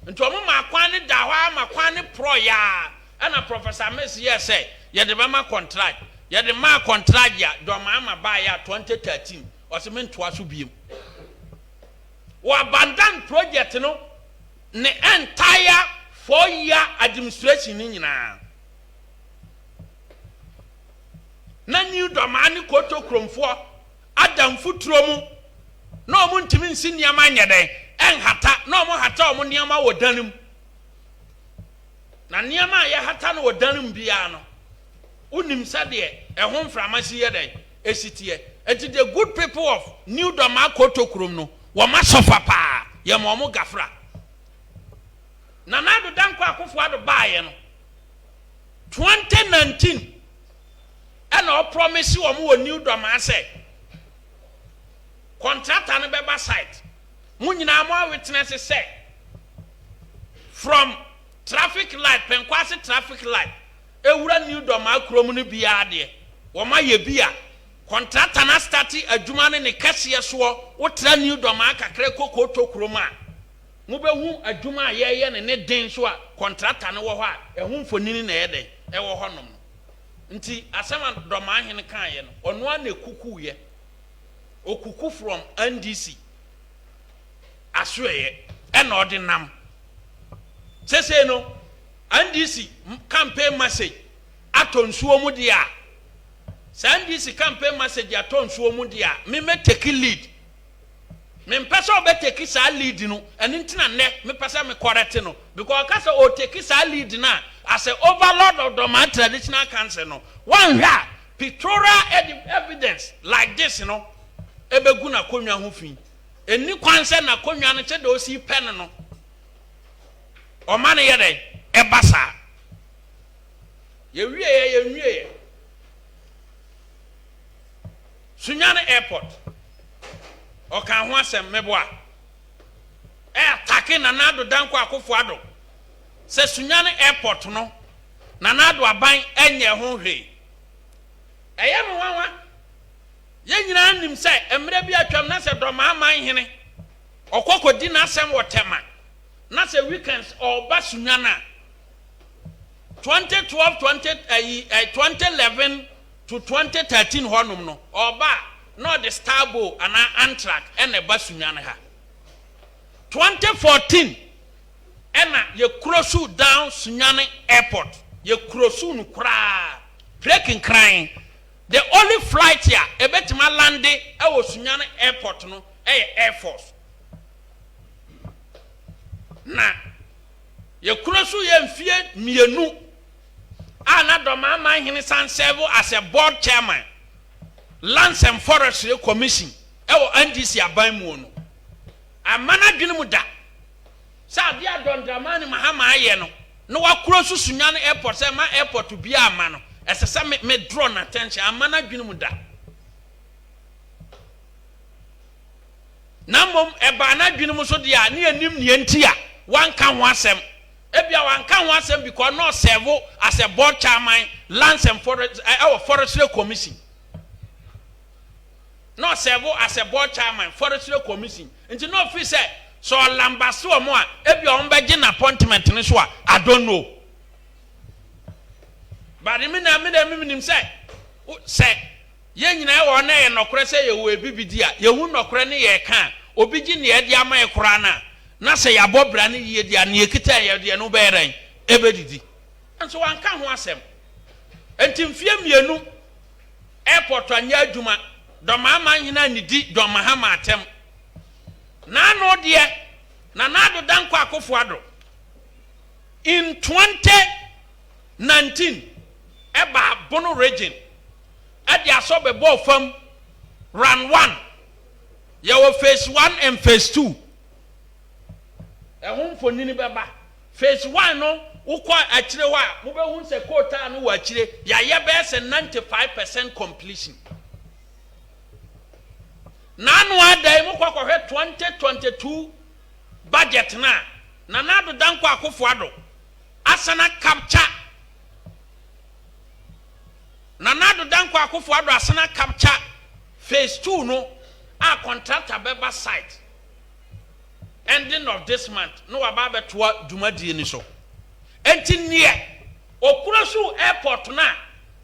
Nti omo makwan ne da hwa makwan ne pro ya. And Professor Messi here say, ye the mama contract, ye the ma contract ya, Dormaama buy ya 2013, or some twice be. Wa abandon project no, the entire 4-year administration in na. Na new Dormaani koto kromfo, Adam futromu, no muntimin senior man yade, en hata, no mo hata mo niama wo danim. Na niama ya hata no wodanum bia no unim sade ehon mframasi ye den esitie enti the good people of New Dormaa koto krom no wo ma sofa pa ye mo mo gafra na nado danko akofo ado baaye no 2019 and o promise wo mo New Dormaa say contractor no beba site munyina mo witness say from traffic light Penkwase traffic light ewura New Dormaa krom no bia de wo ma ye bia contractor na start adwuma ne kase so wo tra New Dormaa kakra kokoto krom a mo be hu adwuma ye ne den so a contractor ne wo ho a ehu mfonini na ye den e wo ho nom nti asema Dormaahene kan ye no ono na ekuku ye okuku from NDC asoye e na odinam Sese no NDC campaign message atonsuo mu dia NDC campaign message atonsuo mu dia me take lead me mpesa obe take sa lead no eni ntina ne me pesa me correct no because kasa o take sa lead na as a overlord of Dormaa traditional council no one ha pictorial evidence like this no ebegu na konwa ho fi eni kwanse na konwa no che de osi pen no o mane ye den e basa ye wie Sunyane airport o kan ho asem meboa e atake na nado danko akofo ado se Sunyane airport no na nado aban enye ho hwe eye me wanwa ye nyina nim se emre bi atwam na se Dormaama hene okokodi na asem wotema na se weekends or Basunyana 2011 to 2013 honum no oba no the starbo ana antrak ene Basunyana ha 2014 ena ye crosu down Sunyane airport ye crosu no kra breaking crying the only flight here ebetima lande e wo Sunyane airport no air force na ye kurosu ye mfie mienu ana Dormaama hene san serve as a board chairman Lands and Forestry Commission ewo NDC aban mu no amana dwene mu da sa bia Dormaama mahama aye no no wa kurosu Sunyane airport say ma airport bia ama no esese me draw na attention amana dwene mu da namom eba na dwene mu so dia ne anim ne antia one can one sem. Ebia one can one sem because no servo as a board chairman, Lands and Forestry Commission. No servo as a board chairman, Forestry Commission. And you know if he said so lambaso more, ebia on begin appointment in this one, I don't know. But I mean say ye nyina wo na ye nokore say ye wo ebibidia ye hu nokore ne ye kan obigi ne ye dia mai kora na na say ya bobra ne ye dia ne ekita ye dia no be ran ebedidi enso wan kan ho asem enti mfie mienu airport anya adwuma Dormaahene'S nidi Dormaahama atem na no de na Addo Dankwa Akufo-Addo in 2019 eba Bono region e dia so be ball fam round 1 ye wo phase 1 and phase 2 e hon fonini beba phase 1 no ukwa akire wa mo be hu se quota no wa akire ya ye be se 95% completion na no adai mo kwa 2022 budget na Addo Dankwa Akufo-Addo asana capture Addo Dankwa Akufo-Addo asana capture phase 2 no a contractor beba site ending of this month no ababa to dwumadie ni so enti nie okurasu airport na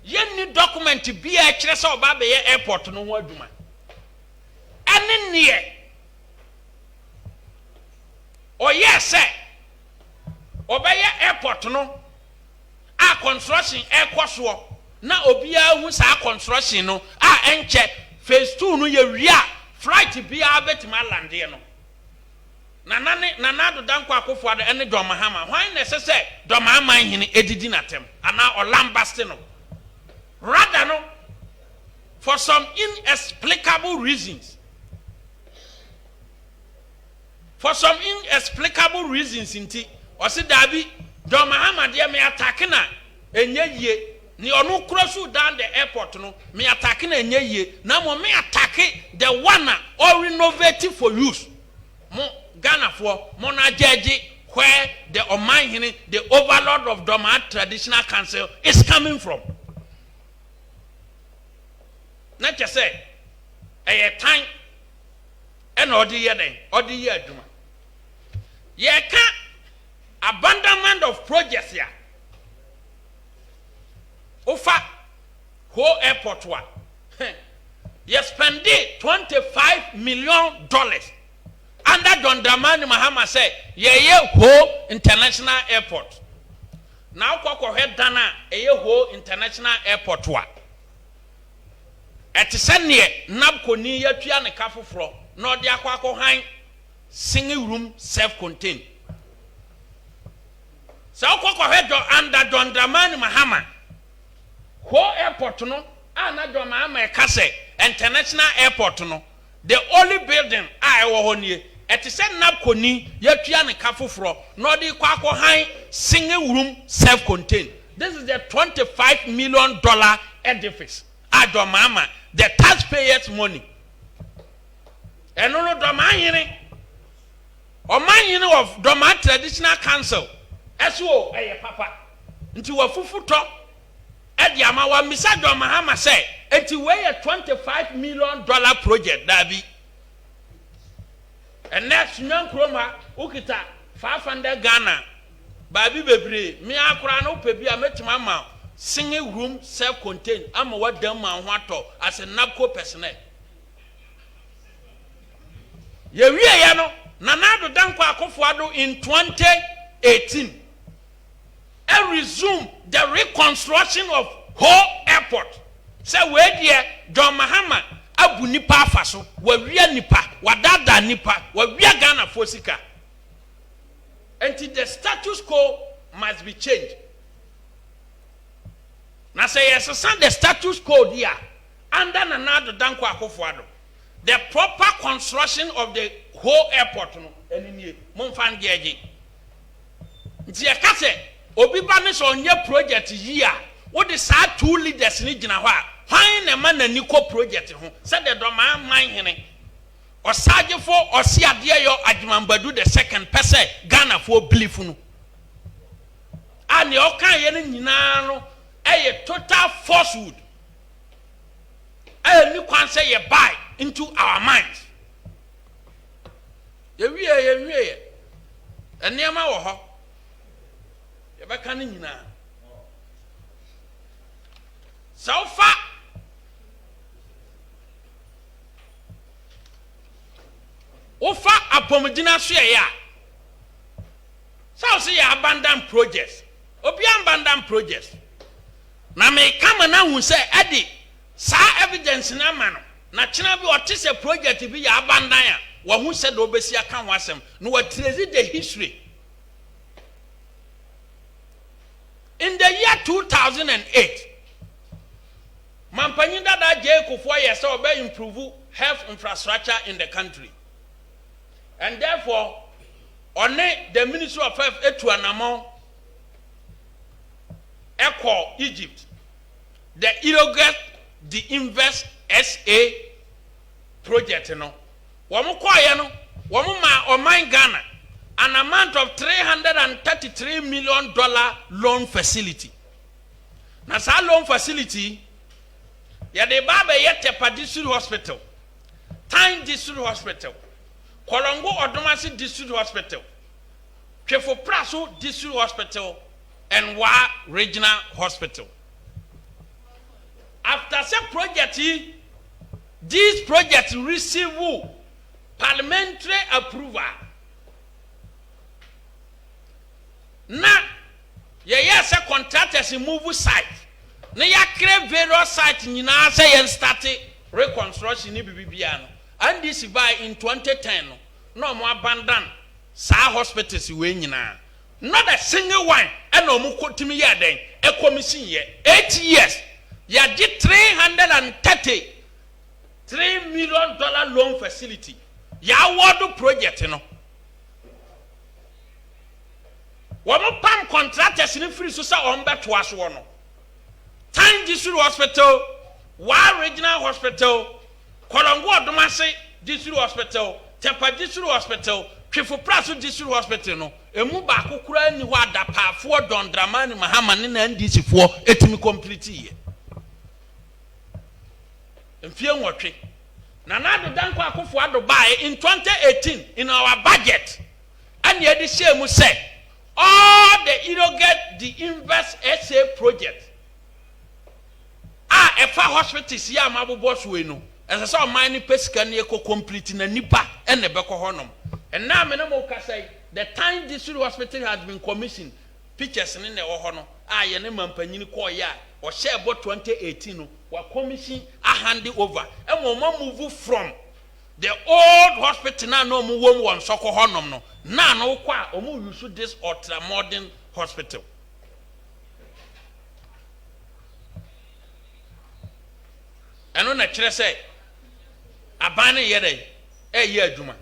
yenni document bia kire se obaba ye airport no ho adwuma ene nie oye se obeye airport no a construction ekoso na obia hu sa construction no a enche phase 2 no ye wia flight bia betima lande no na Addo Dankwa Akufo-Addo ene Dormaahama why necessary Dormaahene'S edidi natem ana olambaste no rather no for some inexplicable reasons inti osi dabi Dormaahama de me attack na enye yie ni onu cross down the airport no me attack na enye yie na mo me attack the one or renovate for use mo Ghana for Mona Jeji, where the Omanhene, the overlord of Dormaahene'S Traditional Council, is coming from. Not just say, a time and all the year then, all the year. Ye can't abandonment of projects here. Ofa, whole airport one. You spend $25 million. Under Dormaahene'S say, ye ho international airport. Now kwako head dana ye ho international airport wa. Etisenie nabko ni yatua ne kafoforo. No de akwako han single room self-contained. So kwako head under Dormaahene'S ho airport no ana Dormaahene'S kase international airport no the only building I wo honie eti se napkoni yatua ne kafoforo no de kwako han single room self-contained. This is the $25 million edifice at Dormaahene'S, the taxpayers money. And no Dormaahene'S of Dormaahene'S Traditional Council SO papa nti wafufuto edi ama wa misa Dormaahene'S say eti we a $25 million project dabi. And next young kroma ukita 500 Ghana baby bebre me akura no pebi a metima ma single room self-contained ama wa dam ma hwato as a NABCO personnel. Ye wie ya no Addo Dankwa Akufo-Addo in 2018 and resume the reconstruction of whole airport. Say we there Dormaahene'S abu nipa afaso wa wia nipa wadada nipa wa wia Ghana fosika. Until the status quo must be changed. Now say yes, the status quo here under Addo Dankwa Akufo-Addo, the proper construction of the whole airport no enini monfan geji. Nti e ka se obi ba ne so onye project yi a wo de sa two leaders ni gina ho a hwan na ma na niko project ho se the Dormaahene'S osagefo osiade yo adwumambadu the second person Ghana for belief no ani o kan ye no nyina no a total falsehood. Ni kwan say ye buy into our minds. Ye wie eniema wo ho ye beka ne nyina so far ofa apomudina so ye ya so say abandoned projects obi abandoned projects na me come na hu say edi sa evidence na ma no na china bi otise project bi ya abandan a wo hu se do besi aka ho asem no what trace the history. In the year 2008, Mampanyi Dada J. Kufuor yesa obe improve health infrastructure in the country. And therefore, on the Ministry of Health etu anamo Echo Egypt, the Irrigate the Invest SA project no. Wamu kwa no, wamu ma oman Ghana an amount of $333 million loan facility. Na sa loan facility, ya de baba yete pa district hospital, Time District Hospital, Kolongo Odomasi District Hospital, Chefo Praso District Hospital, and Wa Regional Hospital. After some project, these projects receive parliamentary approval. Na yes a contractors move site. Na ya create various sites nyina say yen start reconstruction ni bibia no. And this by in 2010 no mo abandon sa hospitals we nyina. Not a single one and no mo kotimi ya den e commission ye 8 years ya did $333 million loan facility. Ya award project no. Womo pam contractors ni free so sa ombe to aso no. Time District Hospital, Wa Regional Hospital, Kolongo Odomase District Hospital, Tepa District Hospital, Chefo Praso District Hospital no. Emu ba kokura ni wa da pa fo Don Dramani Mahama ni na NDC fo etimi complete ye. Mfie nwotwe. Na Addo danko akofo Addo bae in 2018 in our budget. And ye di share mu say all the Irrigate the Invest SA project. Efa hospitals ya maboboss we no. Ese so man ni pesika na eko complete na nipa e na beko honom. And now me no mo ka say the Time District Hospital has been commissioned. Pictures ni na wo ho no. Ye ne mampanyini ko ya o share about 2018 no. Wa commission a hand over. E mo move from the old hospital na no mu wom won soko honom no. Na no kwa o mu use this ultra modern hospital. And on a chair say, Abane yede, ye adwuma.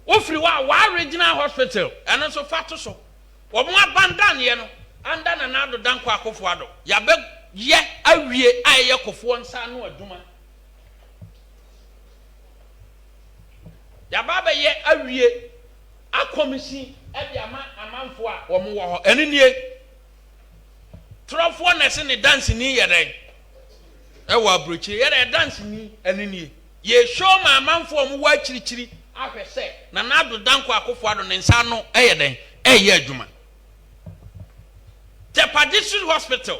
Ofri wa regional hospital, and also fatu so. Wo mo abandon ye no, anda na Addo danko akofo Addo. Ya be ye awie aye kofo nsa no adwuma. Ya baba ye awie akomisi e bi amanfo a wo mo wo ho. Eni nie. Trofo na se ne dance ni yede. Ewa Abronye yere dance ni enini ye show ma manfo om wa chirichiri ahwese na Addo danko akofo Addo ne nsa no eyeden eye adwuma. Tepa District Hospital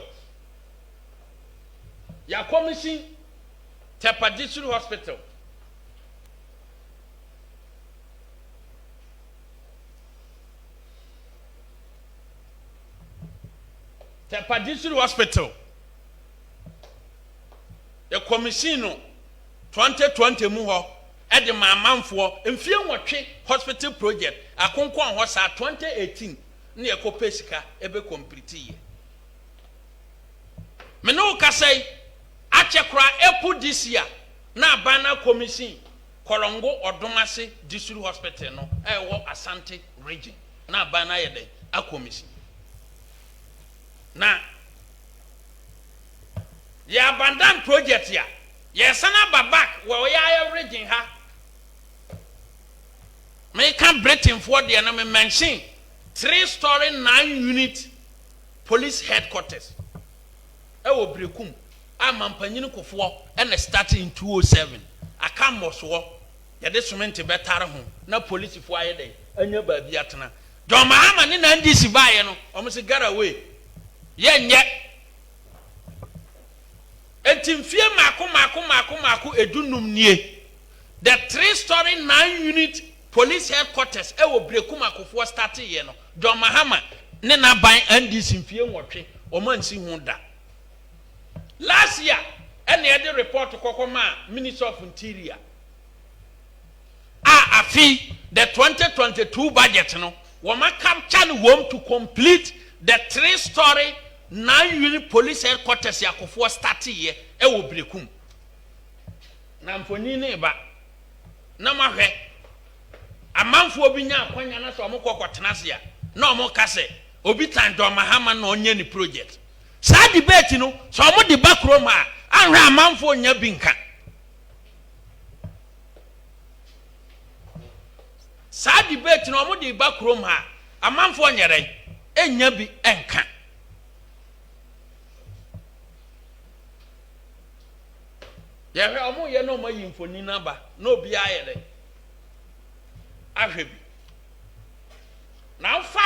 ya commission Tepa District Hospital Tepa District Hospital the commission 2020 mu ho e de mamanfo mfie nwotwe hospital project akonkon ho sa 2018 na ye kopesika ebe complete ye me no ka say achekra epu this year na bana commission Kolongo Odomase District Hospital no e wo Asante region na bana ye den a commission na ya abandon project ya sana babak wo ya region ha me can Britain for the na me mention 3-story 9-unit police headquarters e wo brekum amampanyini kofo e na start in 207 aka moso ya de cement betare ho na police fo aye den anya ba bi atena Dormaahene'S na NDC baaye no omo se garaway ye nye Etimfie mako edunum nie. The 3-story 9-unit police headquarters e wo brekum akofo start ye no. Dormaahene'S ne na ban NDC mfie nwotwe o mansi hu da. Last year ɛna yɛde report kɔkɔma Minister of Interior afi the 2022 budget no wɔma capture no wɔm to complete the 3-story 9-unit police headquarters yakofoɔ start here ɛwɔ Brekum na mfoni ne ba na mahwɛ amanfoɔ bi nya akwanya na so ɔmo kɔkɔtena se a na ɔmo ka sɛ obi tan Dormaahene'S na ɔnyɛ ni project saa debate no so ɔmo de ba kurom a anhwɛ amanfoɔ nya bi nka saa debate no ɔmo de ba kurom ha amanfoɔ nyɛrɛ enya bi enka yɛhwɛ ɔmo yɛ no ɔmo yi mfoni naba na obi ayɛrɛ ahwɛ bi na mfa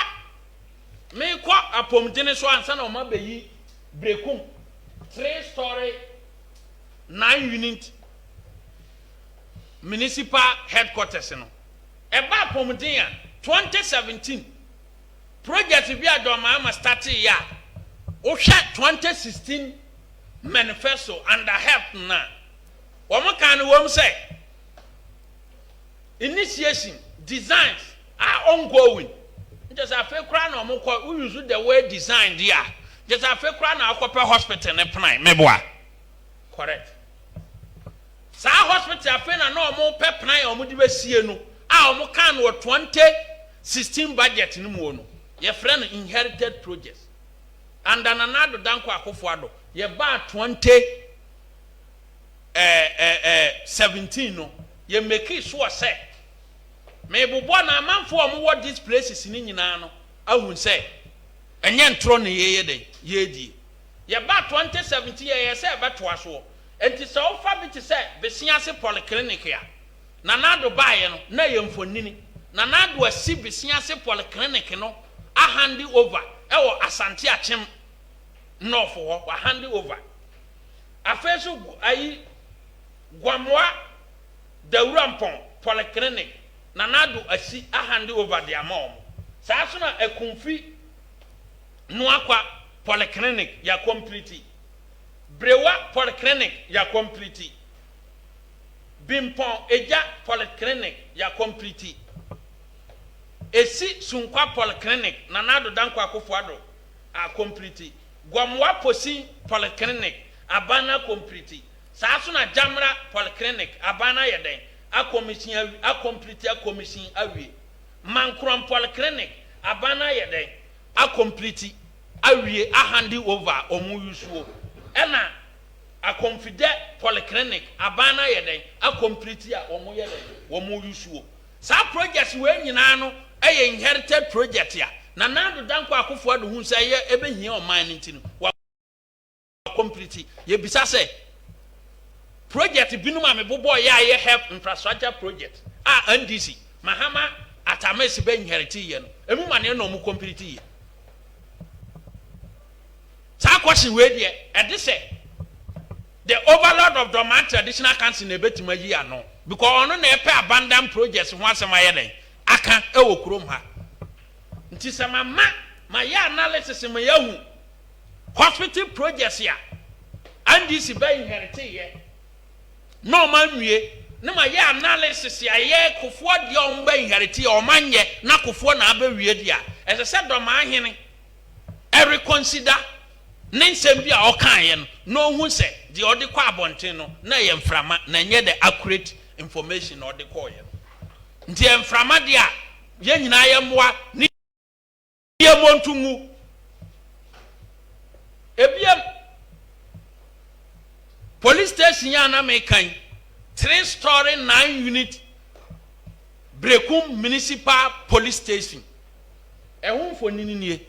me kɔ apɔmdene so ansa na ɔmo abɛyi Brekum 3-story 9-unit municipal headquarters no eba apɔmden a 2017 project bi a Dormaahene'S start ya ohwɛ 2016 manifesto under help na wɔn kan no wɔm sɛ initiation designs are ongoing just afɛ kura na wɔn kɔ we use the word design there just afɛ kura na akɔpɛ hospital ne plan meboa correct saa hospital afɛ na wɔn pɛ plan a wɔn de bɛsie no a wɔn kan no 2016 budget no mu no yɛfrɛ no inherited projects and Addo danko Akufo-Addo yɛba 2017 no yɛ make sure sɛ me bobɔ na amanfo a mo these places ni nyinaa no ahun sɛ enye ntro ne yeye den yedi yɛba 2017 yɛ sɛ ɛbɛtoa so enti sɛ wofa bi te sɛ besiase polyclinic ya na Addo bae no na yɛ mfonini na Addo asi besiase polyclinic no a hand over ɛwɔ Asante Achem north hɔ wa hand over afeso ayi Gwamwa Dawurampɔn polyclinic na Addo asi a hand over the amount saa so na Ekumfi Noakwa polyclinic ya complete Brewa polyclinic ya complete Bimpɔn Eja polyclinic ya complete esi Sunkwa polyclinic na Addo danko Akufo-Addo a complete Gwamwa Posi polyclinic abana complete saa so na Jamra polyclinic abana yɛden a commission a complete a commission awie Mankron polyclinic abana yɛden a complete awie a hand over omu yusuo ɛna a confident polyclinic abana yɛden a complete a omu yɛden omu yusuo saa projects we nyinaa no ɛyɛ inherited project ya na Addo danko Akufo-Addo hu sɛ yɛ ebehia ɔman ne ntino wa complete ye bisa sɛ project binum a mebobo yɛ help infrastructure project a NDC Mahama Atamesi be inherit ye no emu ma ne no mu complete ye saa question we de ɛde sɛ the overlord of Dormaahene'S traditional council na betima yi ano because ono na ɛpɛ abandon projects ho asɛm ayɛ den aka ɛwɔ kurom ha nti sɛ mama ma yɛ analysis ma yahu hospital projects ya NDC be inherit ye no man wie na ma yɛ analysis ya yɛ Akufo de on be inherit ye o man ye na Akufo na aba wie dia ɛsɛ sɛ Dormaahene e reconsider ne nsɛm bi a ɔkan ye no hu sɛ de ɔde kɔ abɔnten no na yɛ mframa na nyɛ the accurate information ɔde kɔ ye nti mframa de a yɛ nyinaa yɛ mmoa ne yɛ montumu ebiem police station ya na mekan 3-story 9-unit Brekum municipal police station ehun fonini nie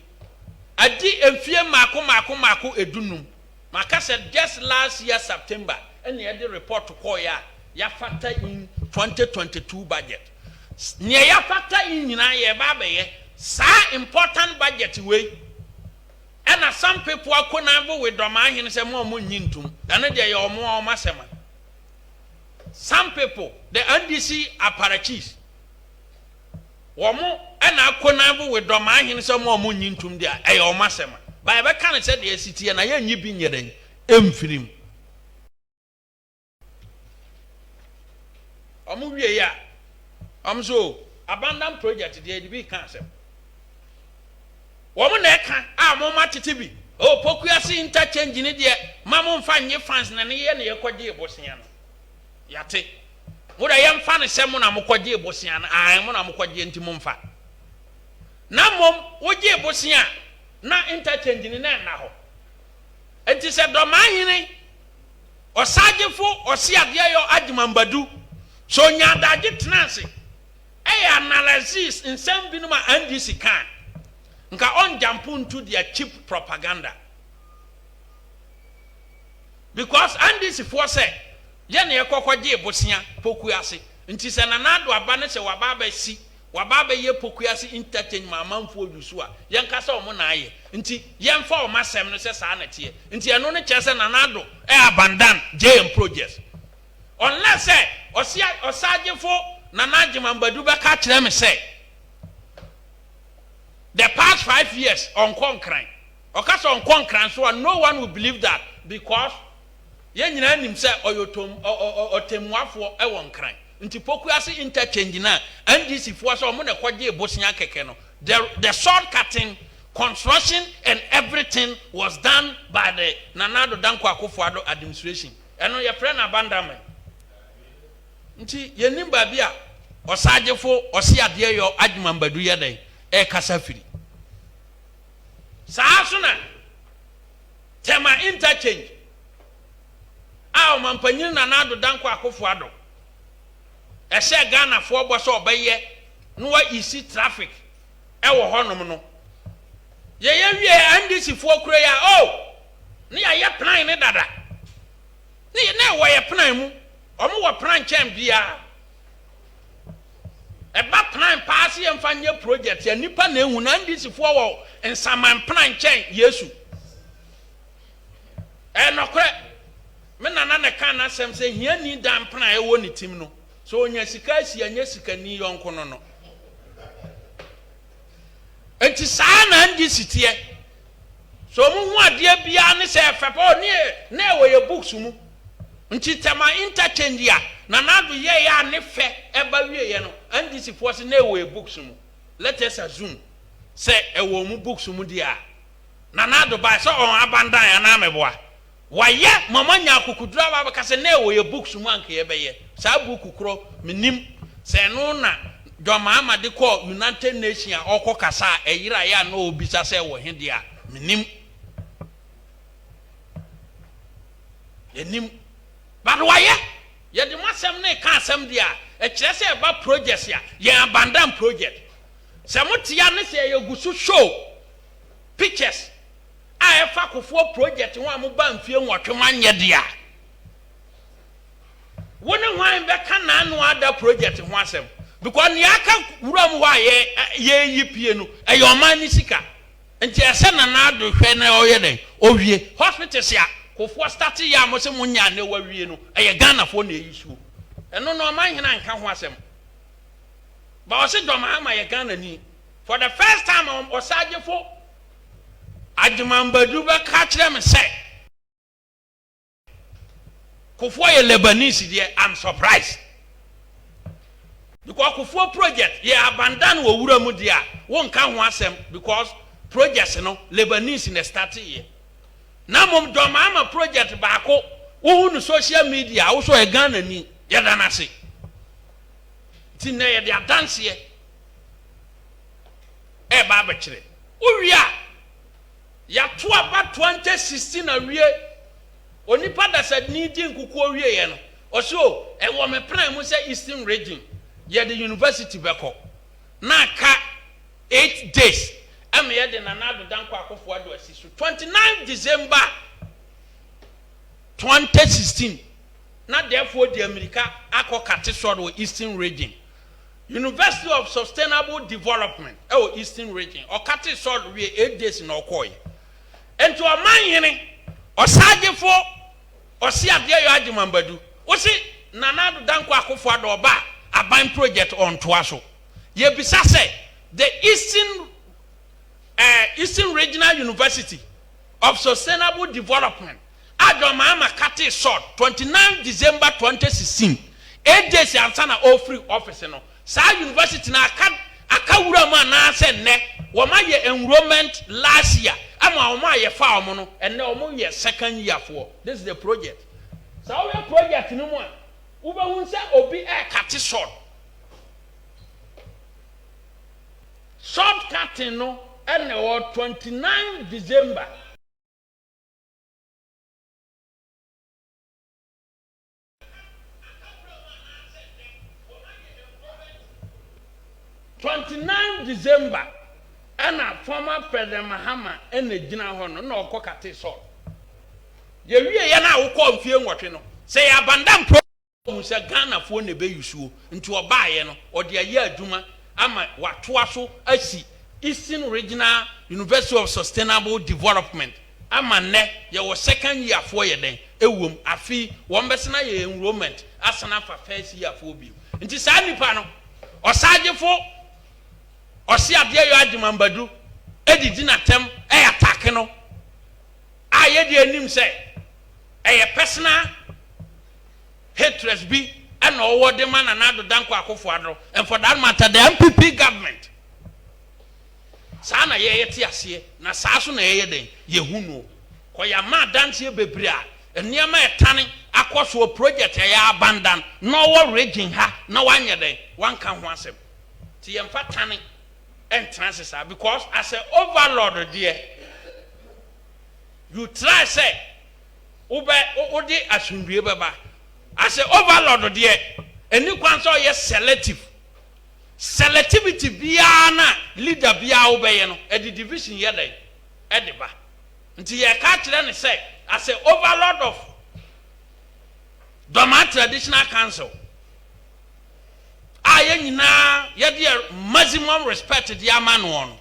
adi emfie mako edunum maka said just last year September and the report to call ya factor in 2022 budget near ya factor in nyina ye ba be sa important budget way and some people are conable with Dormaahene'S say more nyintum and they are more masema some people the NDC apparatus womo and conable with Dormaahene'S say more nyintum there e o masema by be kan say the city na ye nyi bi nyeden emfirim omu wie ya so abandon project dey be cancel womu na eka mo ma tete bi o pokuase interchange ni de mamo mfa nye fans na ne ye na ye kogye bosia no yate wo da ye mfa ne sem na mo kogye bosia no mo na mo kogye ntimo mfa na mom wo gye bosia na interchange ni na ho enti se Dormaahene osagefo osiade yo adwumambadu so nyadaje tenase analysis nsem bi no ma NDC kan nka on jump into their cheap propaganda because NDC for say ye na ekokogye bosia pokuase nti se na Addo aba ne se wababa ye pokuase interchange ma manfo odusu a ye nka se omo na aye nti ye mfa o masem no se saa na tie nti eno ne chese na Addo abandon JM projects unless say osagefo na Adwumambadu be ka kire me say the past 5 years on konkran okasa on konkran so no one will believe that because ye nyina nim say otemuafo e won kran nti pokuase interchange na NDC fo so mo na kogye bosia keke no the shortcutting construction and everything was done by the Addo Danko Akufo-Addo administration eno ye friend abandonment nti ye nim ba bia osagefo osiade yo Adwumambadu ye den e kasa firi saa so na tema interchange mampanyin na Addo Danko Akufo-Addo ehye Ghana fo bo so obeye no wa isi traffic e wo honom no ye wie NDC fo kure ya ne ya plan ne dada ne wo ye plan mu omo wo plan chem bia eba plan pass ye mfanye project ya nipa na ehu na NDC fo wo ensaman plan chem Yesu nokre me nana ne kan na sem se hia ni dan plan e wo ni tim no so onya sika si anya sika ni yonko no enti saa na NDC tie so mu hu ade bia ne se fepo ne wo ye books mu nti tema interchange ya na Addo ye ya ne fe eba wie ye no NDC force na wo ye books mu let us assume say e wo mu books mu dia na Addo ba so on abandon ya na meboa waye mamanya akukudura ba ka se na wo ye books mu anka ye be ye sa book kro minim se no na Dormaahene'S ko United Nations okokasa eyira ya na obisa se wo he dia minim yenim but waye ye de masem na ka asem dia e kire se ba projects ya ye abandon project se motia ne se ye gusu show pictures a e fa kofo project ho amoba mfie nwotwe anye dia woni hwan be ka na anu ada project ho asem because ni aka wuram ho ye yipie no e ye oman ni sika nti ese na Addo hwe na oye den owie hospitals ya kofo start ya mo se munya na wawie no e ye Ghana fo na eyisu eno no oman hena nka ho asem ba o se Dormaahene'S ye Ghana ni for the first time osagefo Adwumambadu be ka kire me say kofo ye Lebanese there I'm surprised because kofo project ye abandon wo wura mu dia won ka ho asem because projects no Lebanese na start here na mom Dormaahene'S project ba ko wo hu social media wo so e Ghana ni ye da na se ti na ye dia dance ye e ba ba kire wo wi a ya to aba 2016 na wie onipa da said ni di nkuku wie ye no oso e wo me plan mu say Eastern region ye the university beko na ka 8 days am ye de Addo Danko Akufo-Addo asisu 29 December 2016 na therefore the America akokate so Eastern region University of Sustainable Development Eastern region okate so we 8 days na okoy ento omanhene osagefo osiade yo Adwumambadu osi Addo Danko Akufo-Addo oba aban project on toaso ye bisa say the Eastern Regional University of Sustainable Development Dormaahene'S kate short 29 December 2016 8 days ansa na all free office no saa university na aka wura ma na se ne wo ma ye enrollment last year ama wo ma ye fa wo no enne wo mo ye second year for this is the project saa wo project no mu a wo be hu se obi cut short cutting no enne wo 29 December 29 December and a former President Mahama and the Gina Hono no cockati so. Ye na wo ko mfie nwotwe no. Say abandon program say Ghana fo ne be yusuo nti obaye no ode aye aduma ama watoa so asi Eastern Regional University of Sustainable Development ama ne ye wo second year for ye den ewom afi wo mbesena ye enrollment asana fa first year for bi. Nti sa nipa no osagefo osi ade yo adwumambadu edidi na tem attack no aye de anim say personal hatred bi and owo de man na Addo danko akofo adro and for that matter the MPP government sa na ye yete ase na sa so na ye den ye hunu ko ya ma dance bebre a eniema etane akoso project ya abandon no wo region ha na wanye den wanka ho asem ti ye mfa tane entrances are because as an overlord there you try say ube odi asundue baba as an overlord there any kwan so ye selectivity bia na leader bia obeye no e the division ye den e de ba nti ye ka kire ne say as an overlord of Dormaahene'S Traditional Council aye nyina ye de maximum respect de amano on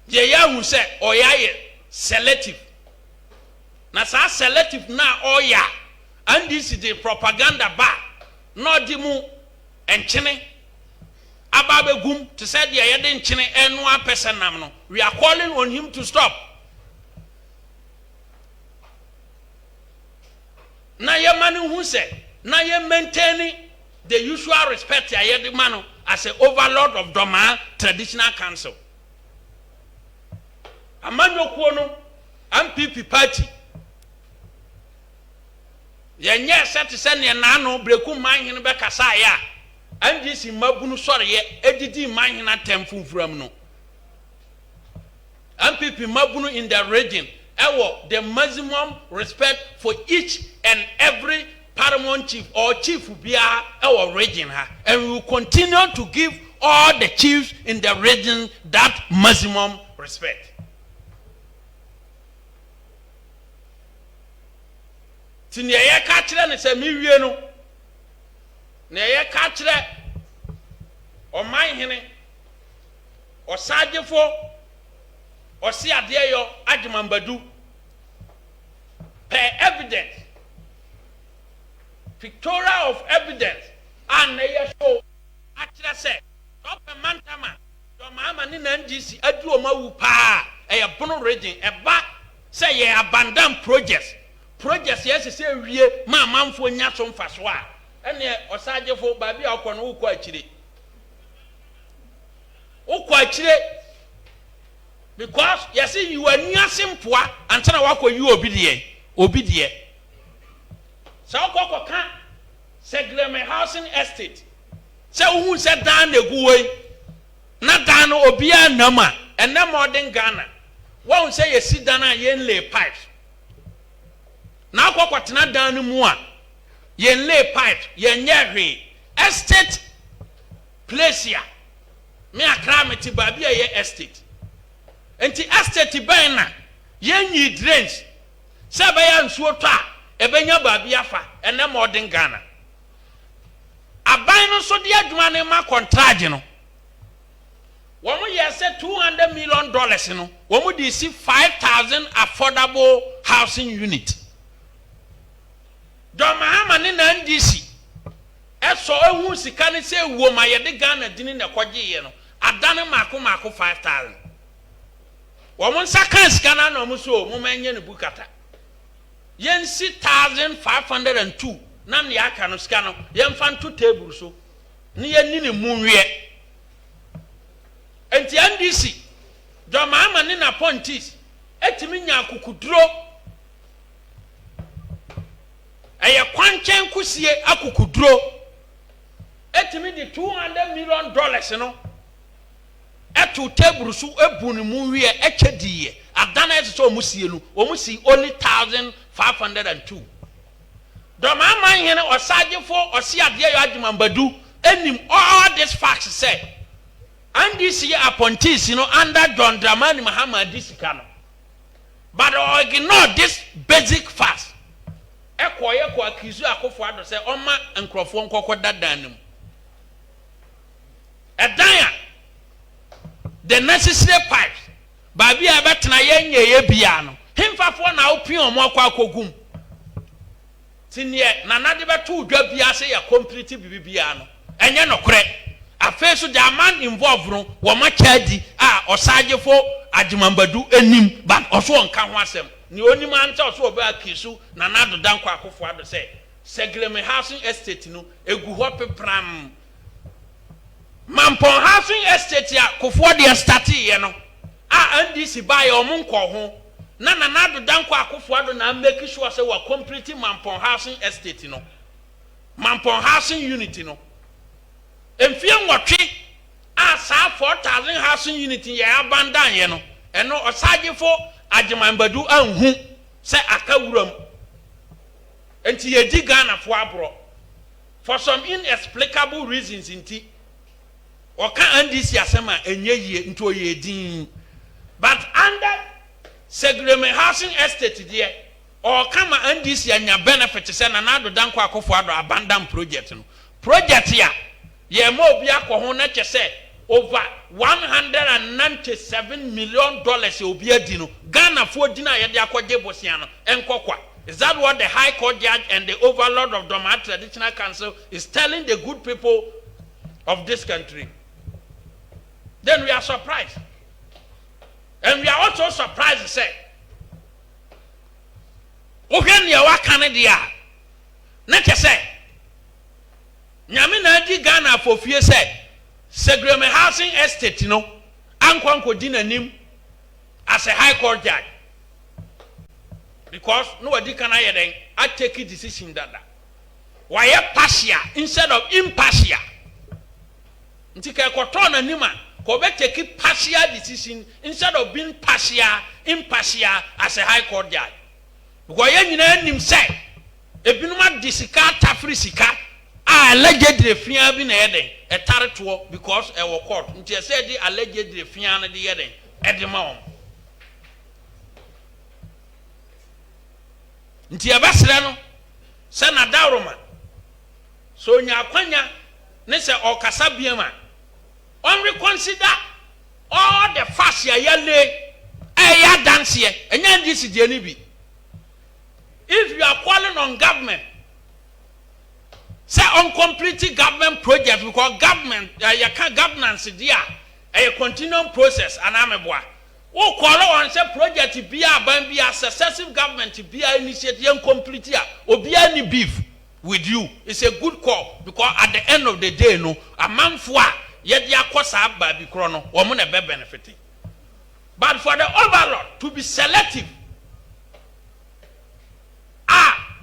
ye ya hu se oya ye selective na sa selective na oya and this is the propaganda ba no di mu enchene ababegum to say de ye de enchene enu person nam no we are calling on him to stop na ye manu hu se na ye maintaining the usual respect the man as an overlord of Dormaahene'S Traditional Council. Amando Kuono, MPP party. Yenye set to send your nano, breku mine in Bekasaya, and this in Mabunu sorry, editi mine in a temple from no. MPP Mabunu in the region, the maximum respect for each and every paramount chief or chief be our region, and we will continue to give all the chiefs in the region that maximum respect. Tinya ye ka kire ne se mi wie no na ye ka kire o man hene o sagefo o si ade yo adwumambadu per evidence pictorial of evidence and ye show akire se top mantama do maama ni na NGC adu o mawu pa e ye bono region e ba say ye abandon projects yes say wie ma manfo nya so mfaso a ene osagefo ba bia akọ no ukọ akire because you see you are near simpoa antana wakọ yi obi de so akọ kan Segleme housing estate se hu se dan neguwe na dan no obi anama ene modern Ghana won say yesi dan a yen lay pipes na akwakotena dan no mu a yen lay pipe yen nye estate place ya me akra meti ba bia ye estate enti estate ban na yen yi drains se ba ya nsuo to a ebenya ba bia fa ene modern Ghana aban no so de adwuma ne ma contract no womo yese $200 million no womo di si 5,000 affordable housing unit Dormaahene'S ne na NDC eso ehu sika ne se wo ma ye de Ghana dini na kwaje ye no adane mako 5,000 womo nsa kan sika na no mo so mo manye ne bukata yensi 1,502 na ne aka no sika no yɛmfa nto table so ne yɛni ne mu nwie enti NDC Dormaahene'S ne na pontis etimi nya akukuduro ɛyɛ kwankyɛn kusie akukuduro etimi di $200 million no etu table so ebu ne mu wie etwediye adana eso omusie no omusi only 1,502 Dormaahene'S hene osagefo osiade yo adwumambadu enim all this facts say and this year appointees under John Dramani Mahama disika no but ignore this basic facts ekoye ko akizu akofo ado say oma nkrofo nkokọ dadanum edanya the necessary pipes babi abetena yenye bia no hemfafo na opin omo akwa akogum tinye na nade beto udwa bia se ya complete bibia no enye nokore afeso the man involved no wo ma chadi osagefo adwumambadu enim but oso nka ho asem ni onim anta oso oba akisu na nado danko akofo ado se Segleme housing estate no egu ho pepram Mampon housing estate ya kofo de start ye no NDC buy omunko ho na nado danko akofo ado na make sure say we complete Mampon housing estate no Mampon housing unity no emfie nwotwe saa 4,000 housing unity ye abandan ye no eno osagefo adwumambadu anhu se akawuram enti ye di Ghana fo abro for some inexplicable reasons inti oka NDC asema enye yie nto ye din but under Segleme housing estate there or kama NDC anya benefit se na nado danko akofo ado abandon project no project ya ye mo obi akoho na kyese over $197 million obi adi no Ghana fo di na ye de akogye bosia no enkokwa. Is that what the High Court judge and the overlord of Dormaahene'S Traditional Council is telling the good people of this country? Then we are surprised. And we are also surprised to say, Ohen yawa Canada, not to say, Nyamina di Ghana for fear say, Segleme housing estate, Ankwanko dina nim as a High Court judge. Because nobody can I take a decision that why partial instead of impartial. Ntika kotona nima kobe take partial decision instead of being impartial as a High Court judge. Because yen nyina nim say ebinuma disika tafri sika allegedly fia bi na yeden etare because e wo court. Nti say di allegedly fia na di yeden edema. Nti abasra no se na dawroma so nya akwanya ne se okasa biema on reconsider all the facts ya ya dance here enya this die ni bi if you are calling on government say on complete government project because government ya can governance dia a continuing process anameboa o call on say project bia ban bia successive government bia initiate yan complete a obia ni beef with you. It's a good call because at the end of the day no amanfo a ye dia kosa aba bi kro no wo mo na be benefiting. But for the overlord to be selective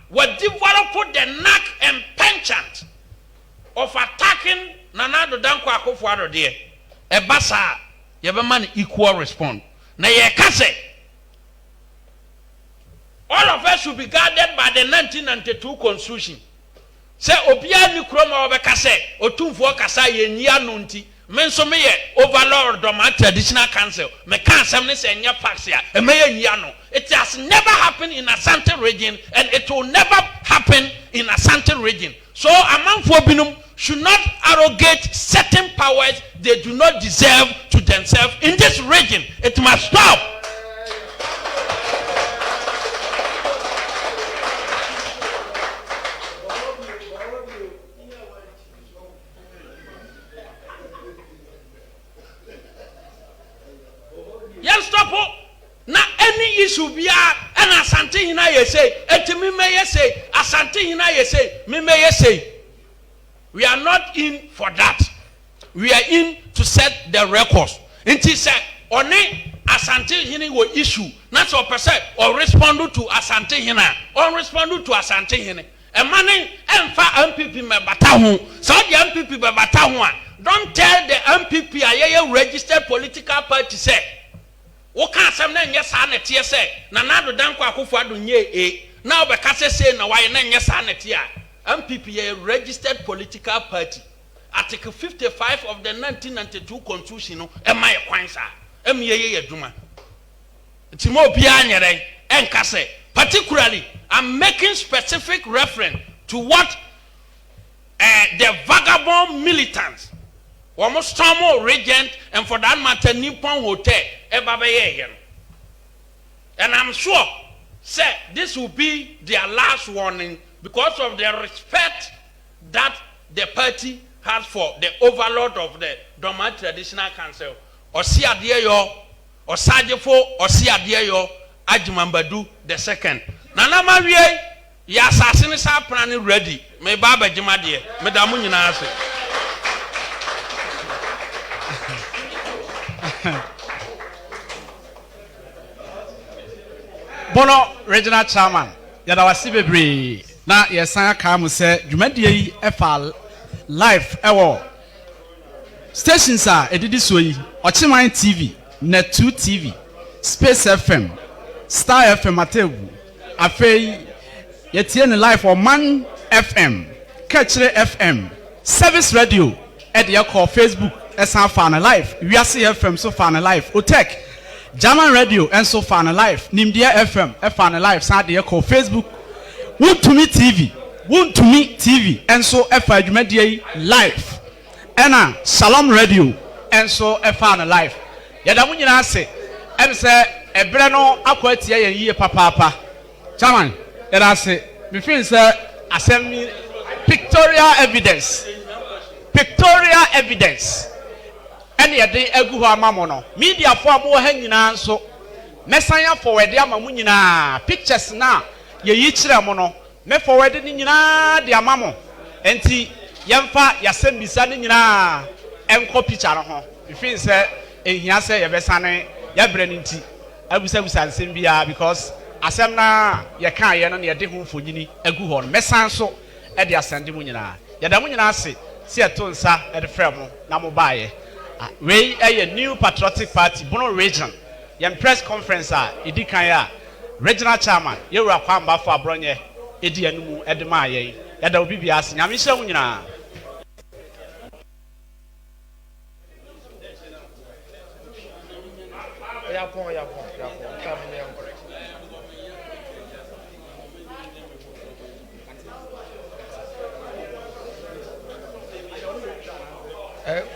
what develop the knack and penchant of attacking Nanado Danko Akufo-Addo there e basa ye be man equal response. Na ye kase all of us should be guarded by the 1992 constitution. Say obia ni kroma obeka say otumfo kasa ye nyia no nti menso me ye overlord Dormaahene'S Traditional Council me kan asem ne say nya faxia e me ye nyia no. It has never happened in Asante region and it will never happen in Asante region. So amanfo binum should not arrogate certain powers they do not deserve to themselves in this region. It must stop. Yes, stop. Now any issue be and asante hina ye say enti me may say asante hina ye say me may say. We are not in for that. We are in to set the records. Enti say one asante hina wo issue not so per se or respond to asante hina or respond to asante hina. A money emfa MPP me bata ho. So the MPP be bata ho. Don't tell the MPP a registered political party say wo kan asem na nye sa na tie say na Nado Danko Akufo-Addo nye na obekase say na why na nye sa na tie a MPP a registered political party. Article 55 of the 1992 constitution no e ma ye kwan sa em ye aduma ntimo bia anyere enka say particularly I'm making specific reference to what the vagabond militants almost Stormo Regent and for that matter Nippon Hotel and I'm sure say this will be their last warning because of the respect that the party has for the overlord of the Dormaahene'S Traditional Council Osi Adeyo Osajefo Osi Adeyo Ajimambadu the second Nana Marie ya asasine sa plan ready me baba jima de me da mu nyina ase
Bono regional chairman yada wasi bebre na yesan aka mu se dwumadie yi efa live ewo stations a edidi so yi Ochiman TV Net 2 TV Space FM Star FM Atebu afei yetie ne live for Man FM Kachre FM Service Radio e de call Facebook esan fa na live Wiase FM so fa na live Otek German Radio and so far na live Nimdia FM e fa na live sa de call Facebook Wuntumi TV and so e fa adwumadie live ena Shalom Radio and so e fa na live yada mu nyina ase em se ebre no akwatia yen yie papa chairman yada ase me feel say assembly pictorial evidence and yade egu ho amamo no media for amo ha nyina nso mesanya forward amamu nyina pictures na ye yi kire mo no me forward ni nyina de amamo enti yemfa yasembisa ni nyina enko picture no ho me feel say ehia say ye besane ya bre ni nti abusa nsem bia because asem na ye kan ye no na ye de ho mfonyini egu ho no mesan so e de asende mu nyina yada mu nyina ase si eto nsa e de frɛ mo na mo baaye we a new patriotic party Bono region yam press conference edi kan regional chairman yewura Kwame Baffoe Abronye edi anumu edema ye yada obi bia ase nyame hye mu nyina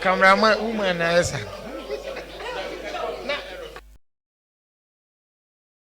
cameraman woman